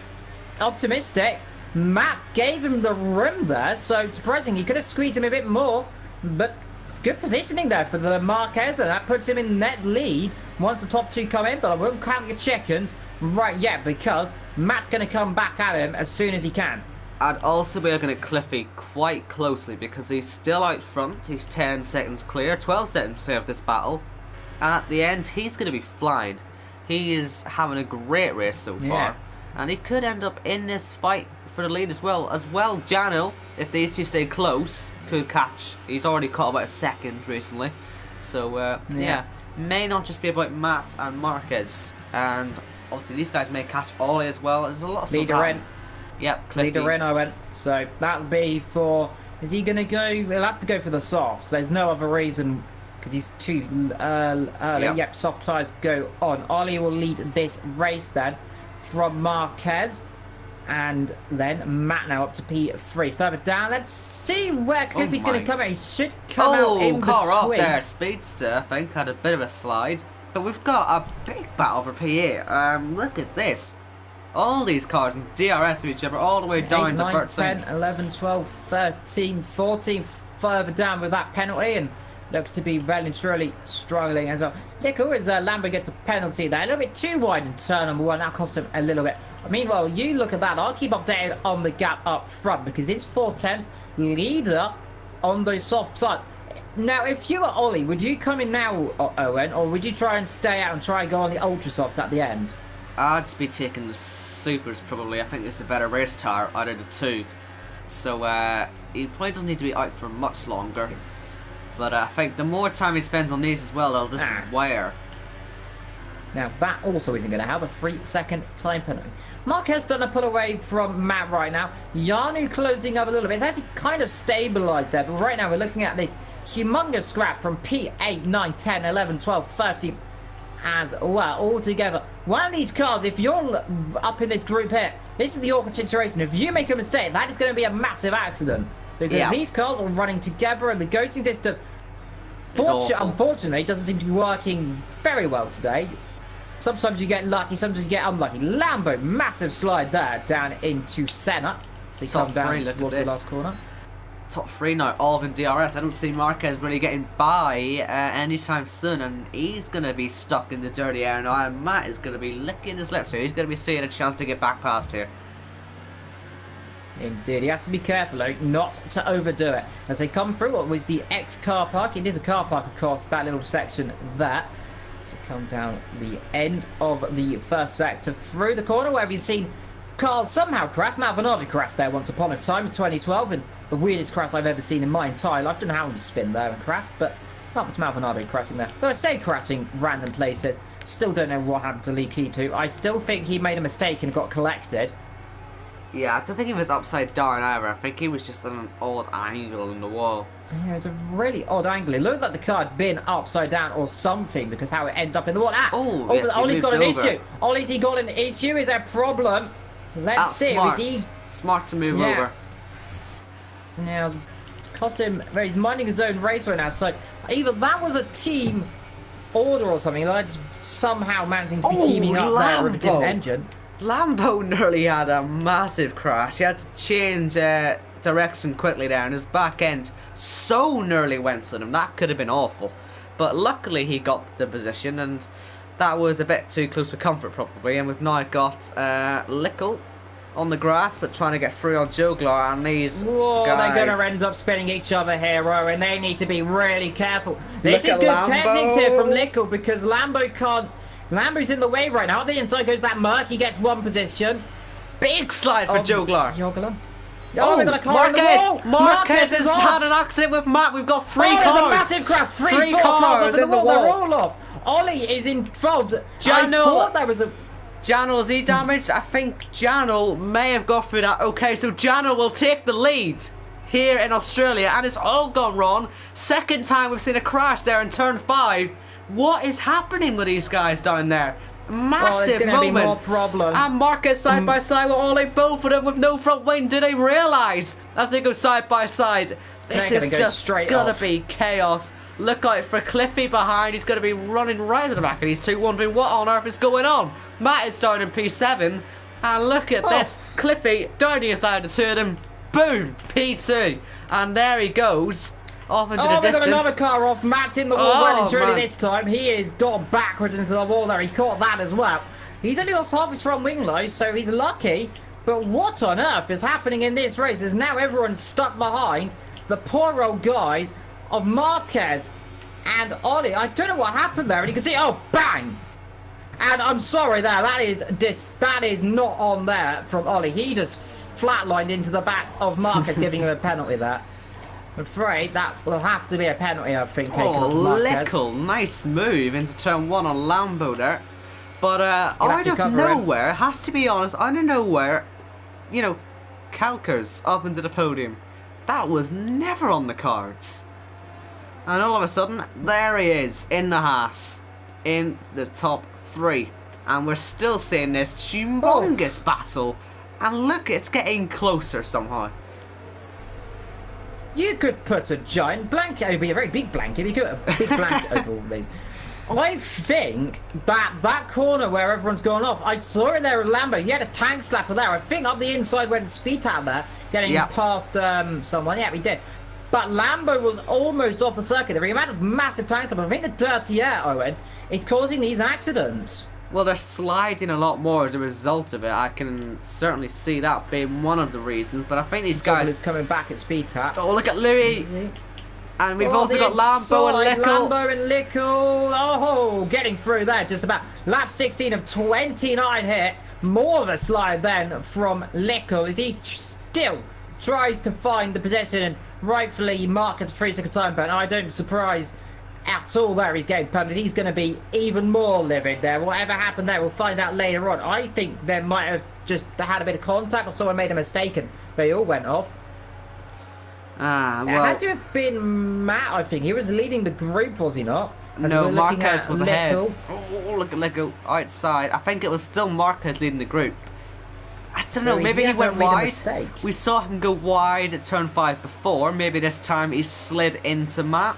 optimistic. Matt gave him the room there. So, surprising. He could have squeezed him a bit more. But good positioning there for the Marquez. And that puts him in net lead once the top 2 come in. But I won't count your chickens right yet because Matt's going to come back at him as soon as he can. I'd also be looking at Cliffy quite closely because he's still out front. He's 10 seconds clear, 12 seconds clear of this battle. And at the end, he's going to be flying. He is having a great race so far. And he could end up in this fight for the lead as well. Jano, if these two stay close, could catch. He's already caught about a second recently. So, yeah. May not just be about Matt and Marquez. And obviously these guys may catch Ollie as well. There's a lot of stuff happening. Yep, Cliffy. Leader in, I went. So that'll be for... Is he going to go? He'll have to go for the softs. There's no other reason because he's too early. Yep, soft tyres go on. Ollie will lead this race then from Marquez. And then Matt now up to P3. Further down, let's see where Cliffy's going to come out. He should come out in car between. up there. Speedster, I think, had a bit of a slide. But we've got a big battle for P8. Look at this. All these cars in DRS with each other all the way down 8, to 9, 10, 11, 12, 13, 14 further down with that penalty, and looks to be well and truly struggling as well. Lickle as Lambo gets a penalty there, a little bit too wide in turn number 1. That cost him a little bit. Meanwhile, you look at that. I'll keep updated on the gap up front because it's 4 tenths leader on those soft sides. Now, if you were Ollie, would you come in now, Owen, or would you try and stay out and try and go on the ultra softs at the end? I'd be taking the supers probably. I think it's a better race tire out of the two. So he probably doesn't need to be out for much longer. But I think the more time he spends on these as well, they'll just wear. Now that also isn't going to have a 3-second time penalty. Marquez done a pull away from Matt right now. Yanu closing up a little bit. It's actually kind of stabilised there. But right now we're looking at this humongous scrap from P8, 9, 10, 11, 12, 13 as well, all together. One of these cars, if you're up in this group here, this is the awkward situation. If you make a mistake, that is going to be a massive accident. Because these cars are running together and the ghosting system, unfortunately, doesn't seem to be working very well today. Sometimes you get lucky, sometimes you get unlucky. Lambo, massive slide there, down into Senna. So he comes down towards the last corner. Top 3 now, all of in DRS. I don't see Marquez really getting by anytime soon, and he's going to be stuck in the dirty air now, and Matt is going to be licking his lips here. He's going to be seeing a chance to get back past here. Indeed, he has to be careful though, not to overdo it. As they come through what was the X car park, it is a car park of course, that little section there. So come down the end of the first sector through the corner where we've seen cars somehow crash. Matt Bernardi crashed there once upon a time in 2012, and the weirdest crash I've ever seen in my entire life. I don't know how to spin there and crash, but that was Matt Bernardi crashing there. Though I say crashing random places, still don't know what happened to Lee Keto. I still think he made a mistake and got collected. Yeah, I don't think he was upside down either. I think he was just on an odd angle in the wall. Yeah, it was a really odd angle. It looked like the car had been upside down or something because how it ended up in the wall. Yes, Ollie's got an issue. Ollie's got an issue. Is there a problem? Let's see. Smart. Is he smart to move over? Now, cost him. He's minding his own race right now. So either that was a team order or something. Like just somehow managing to be teaming up there with a different engine. Lambo nearly had a massive crash. He had to change direction quickly there, and his back end so nearly went to him. That could have been awful. But luckily he got the position, and that was a bit too close for comfort probably. And we've now got Lickle on the grass, but trying to get through on Joglar, and these guys... They're going to end up spinning each other here, and they need to be really careful. This is good techniques here from Lickle, because Lambo can't... Lambo's in the way right now. The inside goes that Merc. He gets one position. Big slide for Joglar. Oh, they've got a car on the wall. Marquez has had an accident with Matt. We've got three cars. There's a massive crash. Three cars in the wall. They're all off. Ollie is involved. I thought there was a... Janel, is he damaged? I think Janel may have got through that. Okay, so Janel will take the lead here in Australia, and it's all gone wrong. Second time we've seen a crash there in turn 5. What is happening with these guys down there? Massive moment. Be more problems. And Marquez side by side with Ollie, both of them with no front wing. Do they realise as they go side by side? This is just gonna be chaos. Look out for Cliffy behind. He's gonna be running right to the back of these two, wondering what on earth is going on. Matt is down in P7, and look at this. Cliffy down the inside of the two of them. Boom, P2, and there he goes. Off into the distance. Got another car off. Matt's in the wall well and truly this time. He has gone backwards into the wall there. He caught that as well. He's only lost half his front wing though, so he's lucky. But what on earth is happening in this race? Is now everyone's stuck behind the poor old guys of Marquez and Ollie. I don't know what happened there, and you can see, oh, bang! And I'm sorry there, that is not on there from Ollie. He just flatlined into the back of Marquez, giving him a penalty there. I'm afraid that will have to be a penalty, I think. Oh, Lickle, nice move into turn 1 on Lambo there. But out of nowhere, has to be honest, out of nowhere, you know, Kalkers up into the podium. That was never on the cards. And all of a sudden, there he is, in the Haas, in the top 3. And we're still seeing this humongous battle. And look, it's getting closer somehow. You could put a giant blanket, it would be a very big blanket, you could put a big blanket over all these. I think that corner where everyone's gone off, I saw it there with Lambo. He had a tank slapper there. I think up the inside went Speed out there, getting past someone. Yeah, he did. But Lambo was almost off the circuit. The amount of massive tank slapper, I think the dirty air, Owen, is causing these accidents. Well, they're sliding a lot more as a result of it. I can certainly see that being one of the reasons. But I think these guys is coming back at speed tap. Oh, look at Louis. And we've also got Lambo and Lickle. Lambo and Lickle. Oh, getting through there just about. Lap 16 of 29 here. More of a slide then from Lickle as he still tries to find the position and rightfully Marcus 3-second time pen. I don't surprise at all there. He's getting pumped. He's going to be even more livid there. Whatever happened there, we'll find out later on. I think they might have just had a bit of contact or someone made a mistake and they all went off. Well, had to have been Matt, I think. He was leading the group, was he not? No, Marquez was ahead. Oh, look at Lickle outside. I think it was still Marquez leading the group. I don't know, maybe he went wide. We saw him go wide at turn 5 before. Maybe this time he slid into Matt.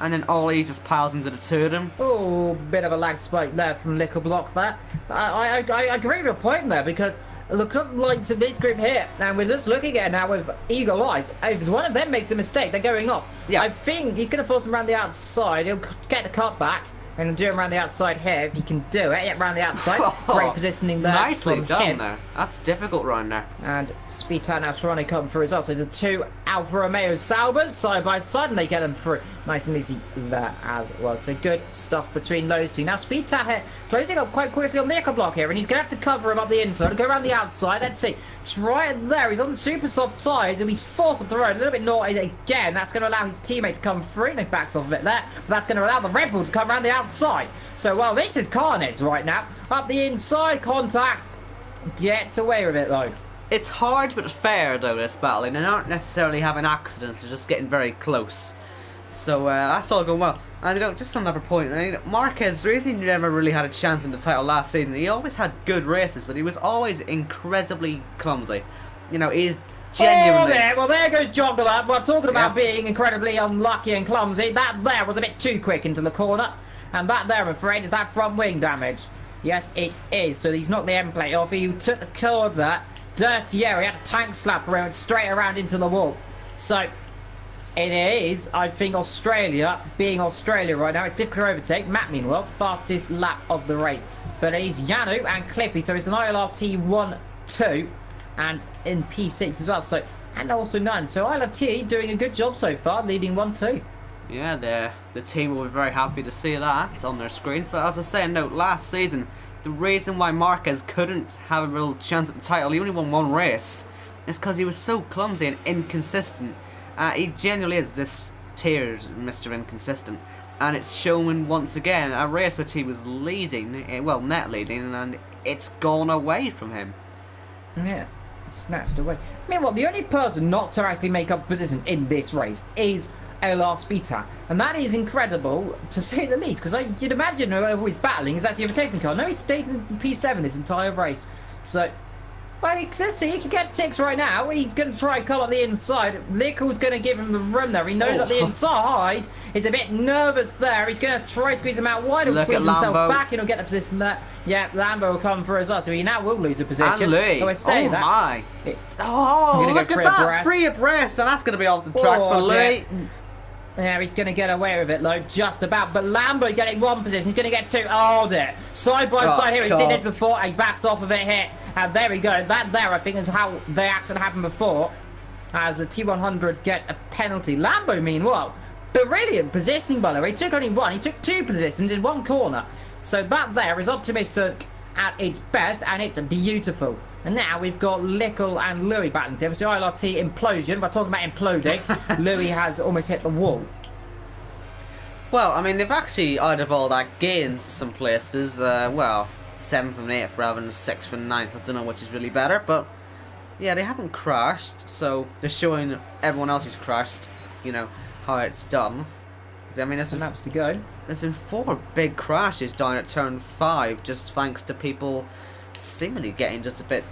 And then Ollie just piles into the two of them. Oh, bit of a lag spike there from Lickle block there. I agree with your point there because look at the likes of this group here, and we're just looking at it now with eagle eyes. If one of them makes a mistake, they're going off. Yeah. I think he's going to force him around the outside. He'll get the cut back and do him around the outside here if he can do it. Yeah, around the outside. Great positioning there. Nicely done there. That's difficult round there. And Speedtown now trying to come through as well. So the two Alfa Romeo Saubers side by side, and they get them through nice and easy there as well. So good stuff between those two. Now Speedtown here closing up quite quickly on the echo block here, and he's going to have to cover him up the inside and go around the outside. Let's see. Try it there. He's on the super soft tyres and he's forced off the road. A little bit naughty again. That's going to allow his teammate to come free. And he backs off a bit there. But that's going to allow the Red Bull to come around the outside. So, well, this is carnage right now. Up the inside, contact. Gets away with it, though. It's hard but fair, though, this battle. And they're not necessarily having accidents. They're just getting very close. So, that's all going well. And, you know, just another point. I mean, Marquez, the reason he never really had a chance in the title last season, he always had good races, but he was always incredibly clumsy. You know, he's genuinely... Well, there goes Joggler. We're talking about being incredibly unlucky and clumsy. That there was a bit too quick into the corner. And that there, I'm afraid, is that front wing damage. Yes, it is. So he's knocked the end plate off. He took the curb there. Dirty air. He had a tank slap around, straight around into the wall. So... it is, I think, Australia, being Australia right now. It's difficult to overtake. Matt, meanwhile, fastest lap of the race. But it is Yanu and Cliffy, so it's an ILRT 1-2 and in P6 as well. So, and also 9. So ILRT doing a good job so far, leading 1-2. Yeah, the team will be very happy to see that on their screens. But as I said, no, last season, the reason why Marquez couldn't have a real chance at the title, he only won one race, is because he was so clumsy and inconsistent. He genuinely is this tier's Mr. Inconsistent, and it's shown once again a race which he was leading, well, net leading, and it's gone away from him. Yeah, snatched away. Meanwhile, the only person not to actually make up position in this race is LR Spita, and that is incredible to say the least, because you'd imagine whoever he's battling is actually overtaking car. No, he's stayed in P7 this entire race, so... well, let's see, he can get 6 right now. He's going to try and come up the inside. Lickle's going to give him the room there. He knows that the inside is a bit nervous there. He's going to try to squeeze him out wide. He'll squeeze himself back and he'll get the position there. Yeah, Lambo will come through as well, so he now will lose a position. And Louis. My. Look at that. 3 abreast, and that's going to be off the track for Louis. Yeah, he's going to get away with it, though, just about. But Lambo getting 1 position. He's going to get 2. Oh, dear. Side by side here. We've seen this before. He backs off of it here. And there we go. That there, I think, is how the accident happened before. As a T100 gets a penalty. Lambo, meanwhile, brilliant positioning, by the way. He took only one. He took two positions in one corner. So that there is optimistic at its best, and it's beautiful. And now we've got Lickle and Louis battling together. So ILRT implosion. By talking about imploding, Louis has almost hit the wall. Well, I mean, they've actually, out of all that, gained some places. Well, 7th and 8th rather than 6th and 9th. I don't know which is really better, but yeah, they haven't crashed. So they're showing everyone else who's crashed, you know, how it's done. I mean, Some laps to go. There's been 4 big crashes down at turn 5, just thanks to people seemingly getting just a bit,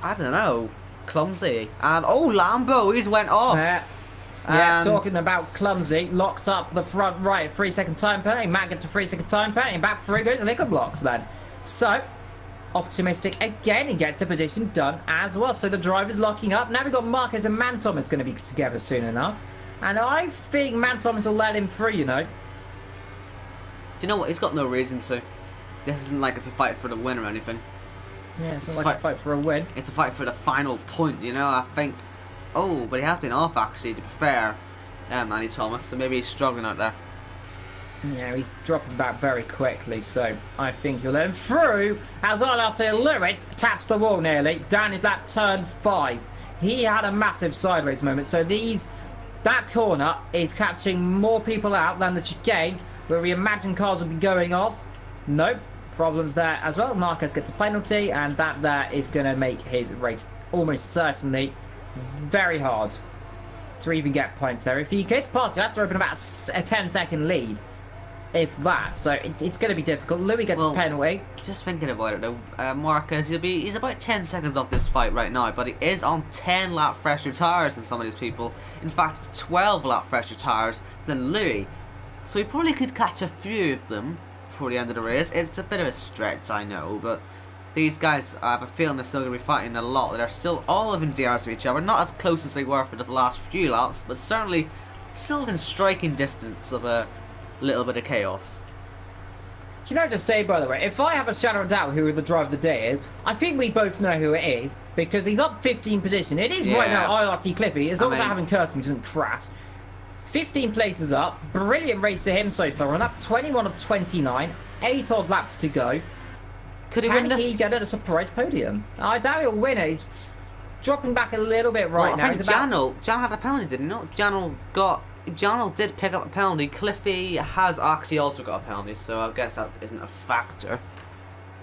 I don't know, clumsy. And oh, Lambo, he's went off. Yeah, talking about clumsy, locked up the front right, 3-second time penalty. Matt gets a 3-second time penalty, and back through goes Lickle blocks then. So, optimistic again, he gets the position done as well. So the driver's locking up. Now we've got Marquez and Man Thomas going to be together soon enough. And I think Man Thomas will let him through, you know. Do you know what? He's got no reason to. This isn't like it's a fight for the win or anything. Yeah, it's not like a fight for a win. It's a fight for the final point, you know. I think. Oh, but he has been off actually, to be fair, Manny Thomas. So maybe he's struggling out there. Yeah, he's dropping back very quickly, so I think you'll let him through. As ILRT Lewis taps the wall nearly down into that turn 5. He had a massive sideways moment, so that corner is catching more people out than the chicane, where we imagine cars will be going off. Nope, problems there as well. Marquez gets a penalty, and that there is going to make his race almost certainly very hard to even get points there. If he gets past you, that's to open about a 10-second lead, if that. So it's going to be difficult. Louis gets a penalty. Just thinking about it though, Marquez, he's about 10 seconds off this fight right now, but he is on 10 lap fresher tyres than some of these people. In fact, it's 12 lap fresher tyres than Louis. So he probably could catch a few of them before the end of the race. It's a bit of a stretch, I know, but these guys, I have a feeling they're still going to be fighting a lot. They're still all within DRs of each other. Not as close as they were for the last few laps, but certainly still in striking distance of a little bit of chaos. You know, just say, by the way, if I have a shadow of doubt who the driver of the day is, I think we both know who it is, because he's up 15 position. It is right now ILRT Cliffy, as long as I haven't cursed him, he doesn't crash. 15 places up, brilliant race to him so far, on up 21 of 29, 8 odd laps to go. Could he win this? Can he get a surprise podium? I doubt he'll win it. He's dropping back a little bit right now. I think Janel had a penalty, did he not? Janel did pick up a penalty. Cliffy has actually also got a penalty, so I guess that isn't a factor.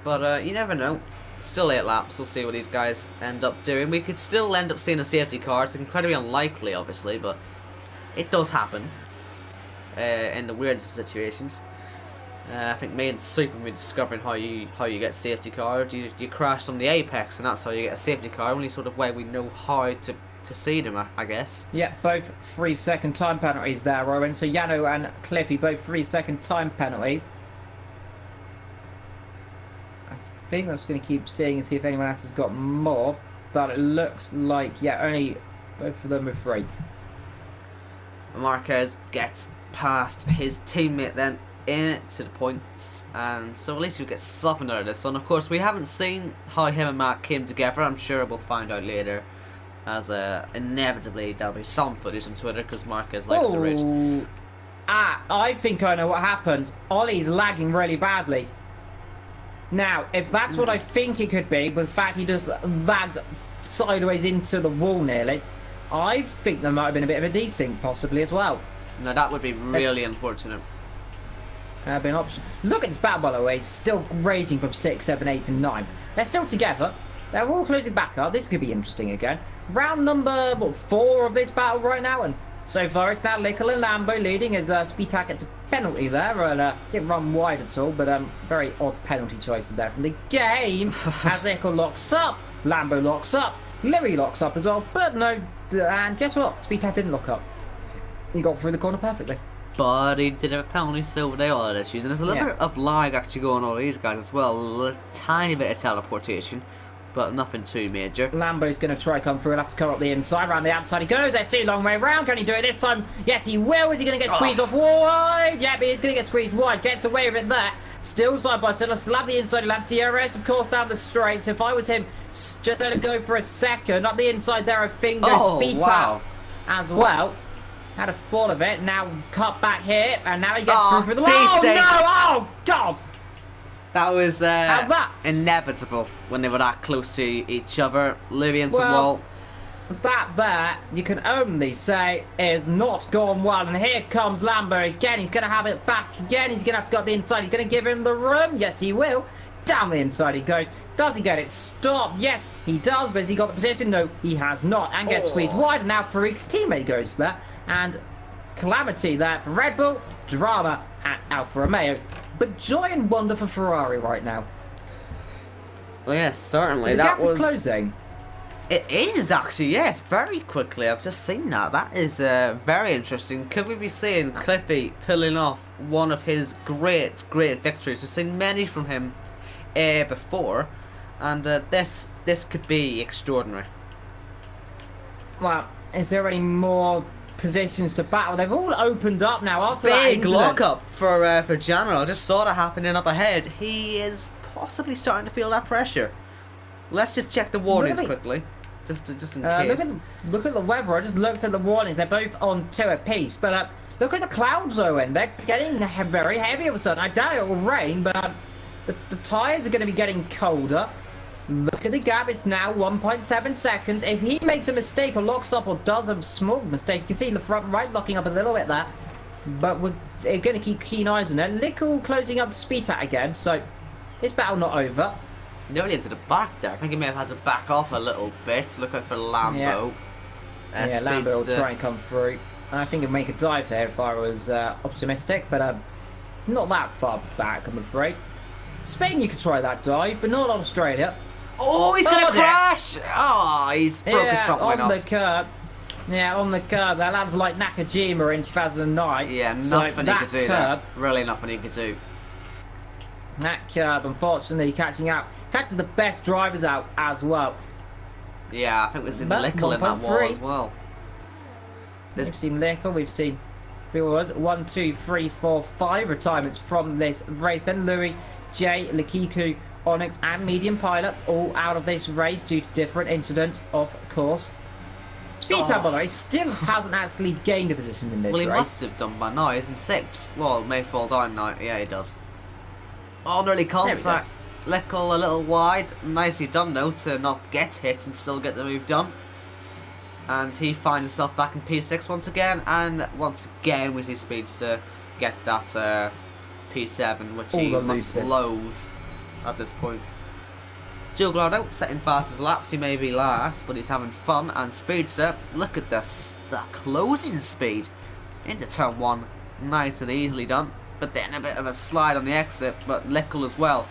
But you never know. Still 8 laps. We'll see what these guys end up doing. We could still end up seeing a safety car. It's incredibly unlikely, obviously, but it does happen in the weirdest situations. I think me and Super will be discovering how you get safety car. You crashed on the apex, and that's how you get a safety car. Only sort of way we know how to see them, I guess. Yeah, both 3-second time penalties there, Rowan. So Yano and Cliffy, both 3-second time penalties. I think I'm just going to keep seeing and see if anyone else has got more. But it looks like, yeah, only both of them are 3. Marquez gets past his teammate then into the points, and so at least we get softened out of this one. Of course, we haven't seen how him and Matt came together. I'm sure we'll find out later, as inevitably there'll be some footage on Twitter, because Marquez likes to rage. I think I know what happened. Ollie's lagging really badly. Now, if that's what I think it could be, but in fact he just lagged sideways into the wall nearly, I think there might have been a bit of a desync possibly as well. No, that would be really unfortunate. Be an option. Look at this battle, by the way, still raging from 6, 7, 8 and 9. They're still together. They're all closing back up. This could be interesting again. Round number 4 of this battle right now, and so far it's now Lickle and Lambo leading as Speedtack gets a penalty there, and didn't run wide at all, but very odd penalty choices there from the game. As Lickle locks up, Lambo locks up, Louis locks up as well, but no, and guess what? Speedtack didn't lock up. He got through the corner perfectly. But he did have a penalty, so they all had issues. And there's a little bit of lag actually going on with these guys as well. A tiny bit of teleportation, but nothing too major. Lambo's going to try come through. He'll have to come up the inside. Around the outside he goes. Let's see, long way round. Can he do it this time? Yes, he will. Is he going to get squeezed off wide? Yep, he's going to get squeezed wide. Gets away with it there. Still side by side. I still have the inside. I'll have DRS, of course, down the straight. So if I was him, just let it go for a second. Up the inside there, I think goes speed tap as well. Had a thought of it. Now cut back here, and now he gets through for the wall. Oh no! Oh God! That was inevitable when they were that close to each other. Louis into the wall. That there, you can only say, is not gone well. And here comes Lambo again. He's going to have it back again. He's going to have to go up the inside. He's going to give him the room. Yes, he will. Down the inside he goes. Does he get it stopped? Yes, he does. But has he got the position? No, he has not. And gets squeezed wide. And now Farouk's teammate goes there. And calamity there for Red Bull. Drama at Alfa Romeo. But joy and wonder for Ferrari right now. Well, yes, certainly. The gap is closing. It is actually, yes, very quickly. I've just seen that. That is very interesting. Could we be seeing Cliffy pulling off one of his great victories? We've seen many from him before, and this could be extraordinary. Well, is there any more positions to battle? They've all opened up now after that incident. Big lock-up for General. I just saw that happening up ahead. He is possibly starting to feel that pressure. Let's just check the warnings quickly. Just in case. Look at the weather. I just looked at the warnings. They're both on 2 apiece. But look at the clouds, Owen. They're getting very heavy all of a sudden. I doubt it will rain, but the tyres are going to be getting colder. Look at the gap. It's now 1.7 seconds. If he makes a mistake or locks up or does a small mistake, you can see in the front right locking up a little bit there. But we're going to keep keen eyes on it. Lickle closing up the speed tap again. So this battle not over. Nearly into the back there. I think he may have had to back off a little bit. Look out for Lambo. Yeah, Lambo will try and come through. I think he'll make a dive there if I was optimistic, but not that far back, I'm afraid. Spain, you could try that dive, but not Australia. Oh, he's going to crash! Oh, he's broke his front wing off. On the curb. Yeah, on the curb. That lad's like Nakajima in 2009. Yeah, nothing he could do there. Really nothing he could do. That curb, unfortunately, catches the best drivers out as well. Yeah, I think we've seen Lickle in that wall as well. We've seen Lickle, we've seen 1, 2, 3, 4, 5 retirements from this race. Then Louis, Jay, Lakiku, Onyx and Medium Pilot all out of this race due to different incidents, of course. Speed tap, by the way, still hasn't actually gained a position in this race. Well, he must have done by now. He's in 6th. Well, may fall down now. Yeah, he does. Oh, nearly contact. Lickle a little wide. Nicely done, though, to not get hit and still get the move done. And he finds himself back in P6 once again. And once again, we see Speeds to get that P7, which he must loathe at this point. Juggalo setting fastest laps. He may be last, but he's having fun. And Speedster, look at this, the closing speed into turn 1. Nice and easily done. But then a bit of a slide on the exit, but Lickle as well.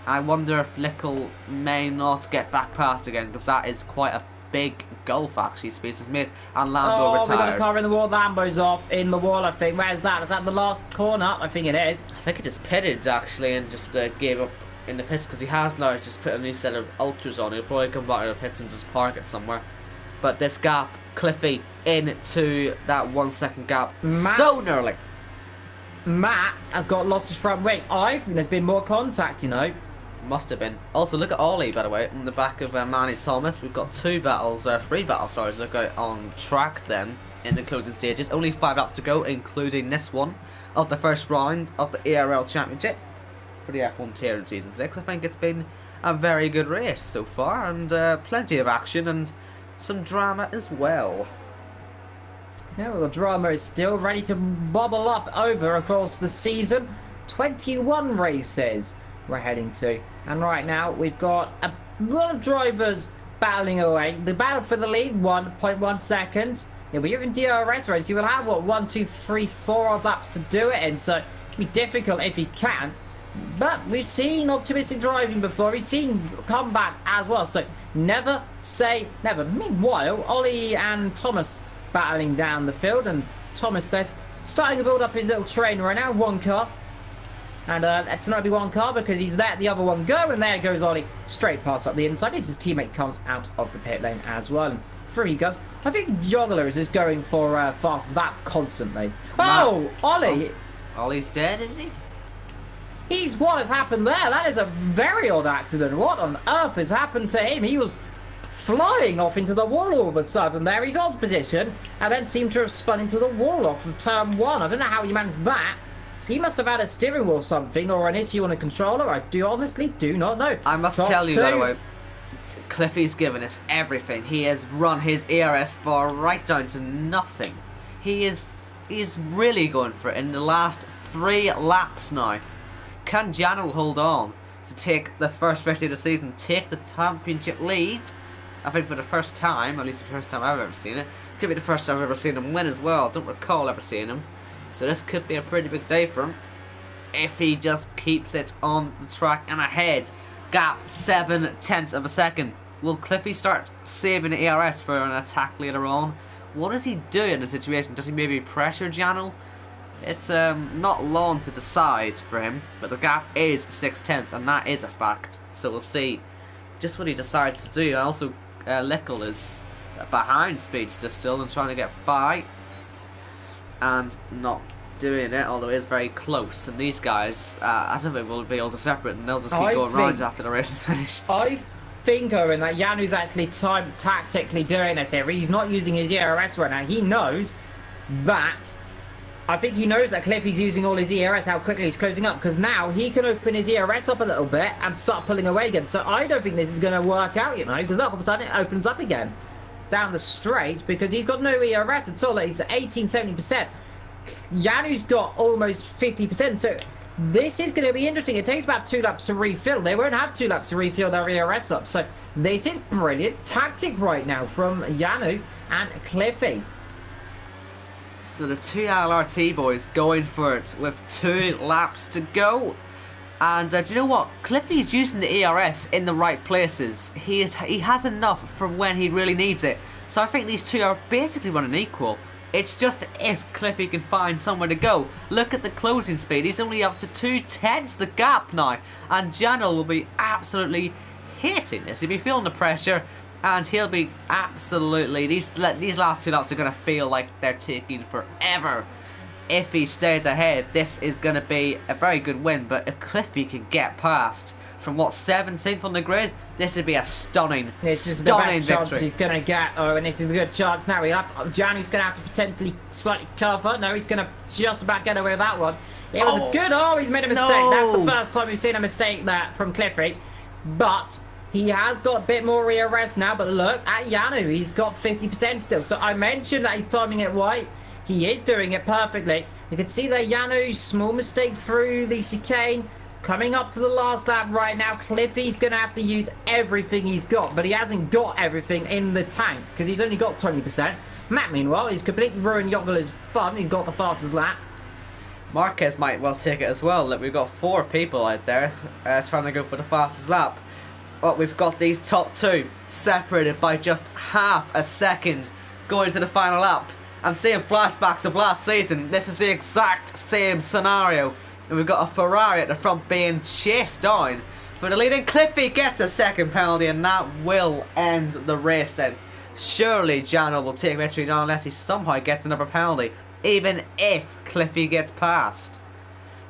I wonder if Lickle may not get back past again, because that is quite a big gulf actually. Speeds has made, and Lambo retires. We got a car in the wall. Lambo's off in the wall, I think. Where's that? Is that the last corner? I think it is. I think it just pitted actually and just gave up in the pits, because he has now just put a new set of ultras on. He'll probably come back to the pits and just park it somewhere. But this gap, Cliffy into that 1 second gap so nearly. Matt has lost his front wing. I think there's been more contact, you know. Must have been. Also, look at Ollie, by the way, in the back of Manny Thomas. We've got 3 battles to look at on track then in the closing stages. Only 5 laps to go, including this one of the first round of the ERL Championship for the F1 tier in Season 6. I think it's been a very good race so far, and plenty of action and some drama as well. Yeah, well, the drama is still ready to bubble up over across the season. 21 races we're heading to. And right now, we've got a lot of drivers battling away. The battle for the lead, 1.1 seconds. Yeah, but you're in DRS race. You will have, what, 1, 2, 3, 4 odd laps to do it in. So it can be difficult if you can. But we've seen optimistic driving before. We've seen comeback as well. So never say never. Meanwhile, Ollie and Thomas battling down the field, and Thomas is starting to build up his little train right now. 1 car, and it's not be 1 car because he's let the other one go, and there goes Ollie straight past up the inside. His teammate comes out of the pit lane as well, and through he goes. I think Joggler is just going for fast as that constantly. Oh, Ollie! Ollie's dead, is he? What has happened there? That is a very odd accident. What on earth has happened to him? He was flying off into the wall all of a sudden there. He's odd position and then seemed to have spun into the wall off of turn 1. I don't know how he managed that. So he must have had a steering wheel or something or an issue on a controller. I honestly do not know. I must tell you, by the way, Cliffy's given us everything. He has run his ERS bar right down to nothing. He's really going for it in the last 3 laps now. Can Jano hold on to take the first 50 of the season, take the championship lead? I think for the first time, at least the first time I've ever seen it. Could be the first time I've ever seen him win as well. I don't recall ever seeing him. So this could be a pretty big day for him if he just keeps it on the track and ahead. Gap 7/10 of a second. Will Cliffy start saving the ERS for an attack later on? What does he do in the situation? Does he maybe pressure Jano? It's not long to decide for him, but the gap is 6/10 and that is a fact. So we'll see just what he decides to do. Also, Lickle is behind Speedster still and trying to get by and not doing it, although it is very close. And these guys, I don't think we'll be able to separate and they'll just keep going round after the race is finished. I think, Owen, that Janu's actually tactically doing this here. He's not using his ERS right now. He knows that. I think he knows that Cliffy's using all his ERS, how quickly he's closing up, because now he can open his ERS up a little bit and start pulling away again. So I don't think this is going to work out, you know, because all of a sudden it opens up again down the straight because he's got no ERS at all. He's at 18-70%. Janu's got almost 50%. So this is going to be interesting. It takes about 2 laps to refill. They won't have 2 laps to refill their ERS up. So this is brilliant tactic right now from Janu and Cliffy. So the 2 LRT boys going for it with 2 laps to go. And do you know what? Cliffy's using the ERS in the right places. He has enough for when he really needs it. So I think these two are basically running equal. It's just if Cliffy can find somewhere to go. Look at the closing speed. He's only up to 2/10 the gap now. And Jano will be absolutely hating this. He'll be feeling the pressure. And he'll be absolutely... These last 2 laps are going to feel like they're taking forever. If he stays ahead, this is going to be a very good win. But if Cliffy can get past from what, 17th on the grid, this would be a stunning victory. This is the best chance he's going to get. Oh, and this is a good chance now. Janu's going to have to potentially slightly cover. No, he's going to just about get away with that one. It was a good... Oh, he's made a mistake. No. That's the first time we've seen a mistake there from Cliffy. But... he has got a bit more ERS now, but look at Janu. He's got 50% still. So I mentioned that he's timing it right. He is doing it perfectly. You can see that Janu's small mistake through the chicane. Coming up to the last lap right now. Cliffy's going to have to use everything he's got, but he hasn't got everything in the tank because he's only got 20%. Matt, meanwhile, he's completely ruined Yoggler's fun. He's got the fastest lap. Marquez might well take it as well. Look, we've got 4 people out there trying to go for the fastest lap. But we've got these top 2 separated by just half a second going to the final lap. I'm seeing flashbacks of last season. This is the exact same scenario. And we've got a Ferrari at the front being chased down for the lead. And Cliffy gets a second penalty and that will end the race then. Surely Jano will take victory now unless he somehow gets another penalty. Even if Cliffy gets past.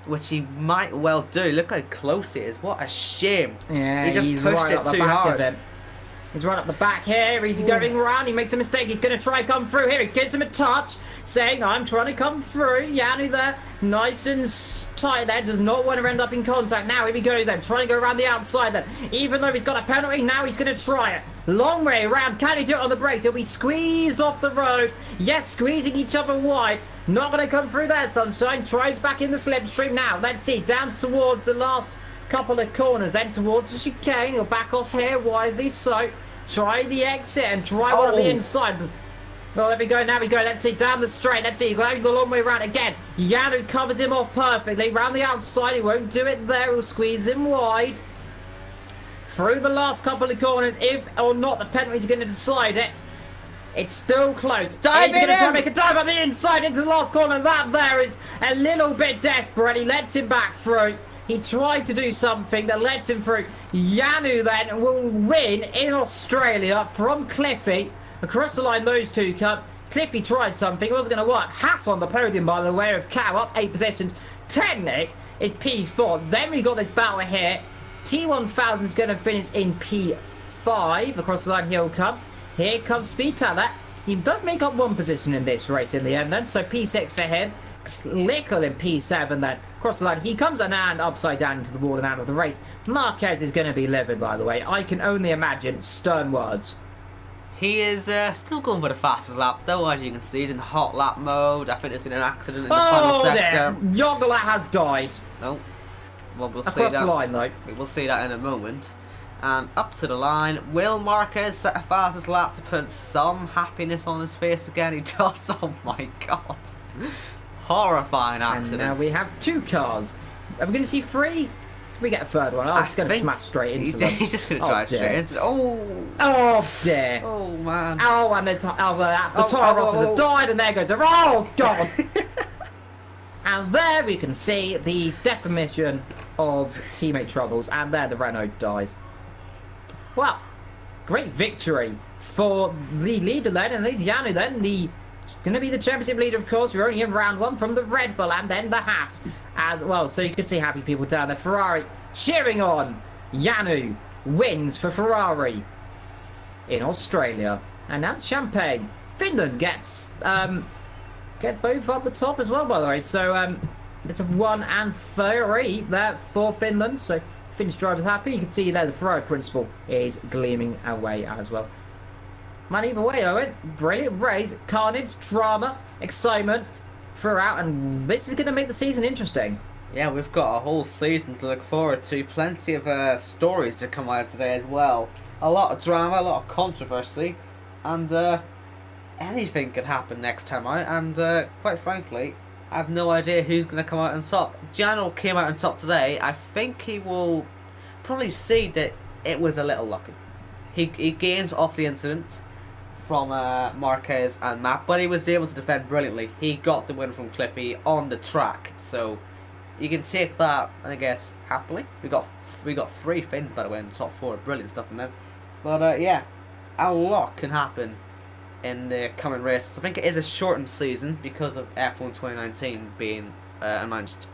Which he might well do. Look how close he is. What a shame. Yeah, he just pushed right it too hard. He's right up the back here. He's going around. He makes a mistake. He's going to try and come through here. He gives him a touch, saying, I'm trying to come through. Janu there, nice and tight there. Does not want to end up in contact. Now, here we go then. Trying to go around the outside then. Even though he's got a penalty, now he's going to try it. Long way around. Can he do it on the brakes? He'll be squeezed off the road. Yes, squeezing each other wide. Not going to come through there, Sunshine. Tries back in the slipstream now. Let's see. Down towards the last couple of corners. Then towards the chicane. He'll back off here wisely. So, try the exit and try one on the inside. Well, there we go. Now we go. Let's see. Down the straight. Let's see. Going the long way around again. Janu covers him off perfectly. Round the outside. He won't do it there. He'll squeeze him wide. Through the last couple of corners. If or not the penalty's going to decide it. It's still close. He's going to try and make a dive on the inside into the last corner. That there is a little bit desperate. He lets him back through. He tried to do something that lets him through. Janu then will win in Australia from Cliffy. Across the line, those two come. Cliffy tried something. It wasn't going to work. Haas on the podium, by the way, of Cow up 8 positions. Technic It's P4. Then we got this battle here. T1000 is going to finish in P5. Across the line he'll come. Here comes Speed Tyler. He does make up one position in this race in the end then. So P6 for him. Lickle in P7 then. Across the line he comes and upside down into the wall and out of the race. Marquez is going to be livid, by the way. I can only imagine stern words. He is still going for the fastest lap, though, as you can see. He's in hot lap mode. I think there's been an accident in the final sector. Yogala has died. No. Well, we'll see Across that. the line, though. We'll see that in a moment. And up to the line, will Marquez set a fastest lap to put some happiness on his face again? He does. Oh my god. Horrifying accident. And now we have 2 cars. Are we going to see 3? We get a third one. I'm just going to smash straight into them. He's just going to drive straight into. Oh dear. Oh man. Oh, and the Toro Rosses have died, and there goes the. Oh god. And there we can see the definition of teammate troubles, and there the Renault dies. Well, great victory for the leader then, and there's Yanu then, going to be the championship leader, of course. We're only in round 1 from the Red Bull and then the Haas as well. So you can see happy people down there. Ferrari cheering on. Yanu wins for Ferrari in Australia. And now the champagne. Finland gets get both up the top as well, by the way. So it's a 1 and 3 there for Finland. So Finnish drivers happy. You can see there the Ferrari principle is gleaming away as well. Man, either way, Owen, brilliant race, carnage, drama, excitement throughout, and this is going to make the season interesting. Yeah, we've got a whole season to look forward to. Plenty of stories to come out today as well. A lot of drama, a lot of controversy, and anything could happen next time out. And quite frankly, I have no idea who's going to come out on top. Jano came out on top today. I think he will probably see that it was a little lucky. He gained off the incident from Marquez and Matt, but he was able to defend brilliantly. He got the win from Clippy on the track, so you can take that, I guess, happily. We got 3 Finns, by the way, in the top 4. Brilliant stuff in them. But yeah, a lot can happen in the coming races. I think it is a shortened season because of F1 2019 being announced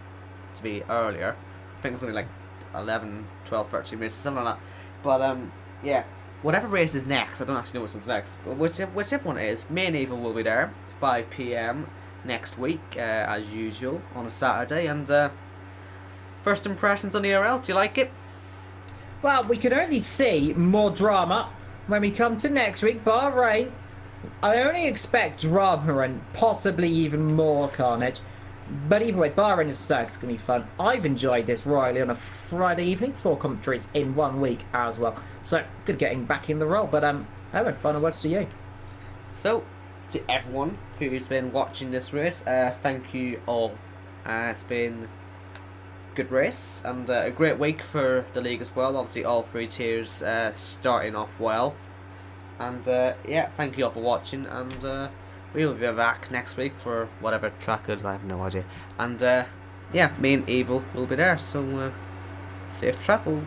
to be earlier. I think it's only like 11, 12, 13 races, something like that. But yeah. Whatever race is next, I don't actually know which one's next, but whichever one it is, me and Eva will be there, 5 PM next week, as usual, on a Saturday, and first impressions on the ERL, do you like it? Well, we can only see more drama when we come to next week, Bahrain. I only expect drama and possibly even more carnage. But either way, Bahrain is going to be fun. I've enjoyed this royally on a Friday evening. 4 commentaries in 1 week as well. So, good getting back in the role. But, Owen, final words to you. So, to everyone who's been watching this race, thank you all. It's been a good race and a great week for the league as well. Obviously, all 3 tiers starting off well. And, yeah, thank you all for watching. And, we will be back next week for whatever track it is, I have no idea. And yeah, me and Evil will be there, so safe travel.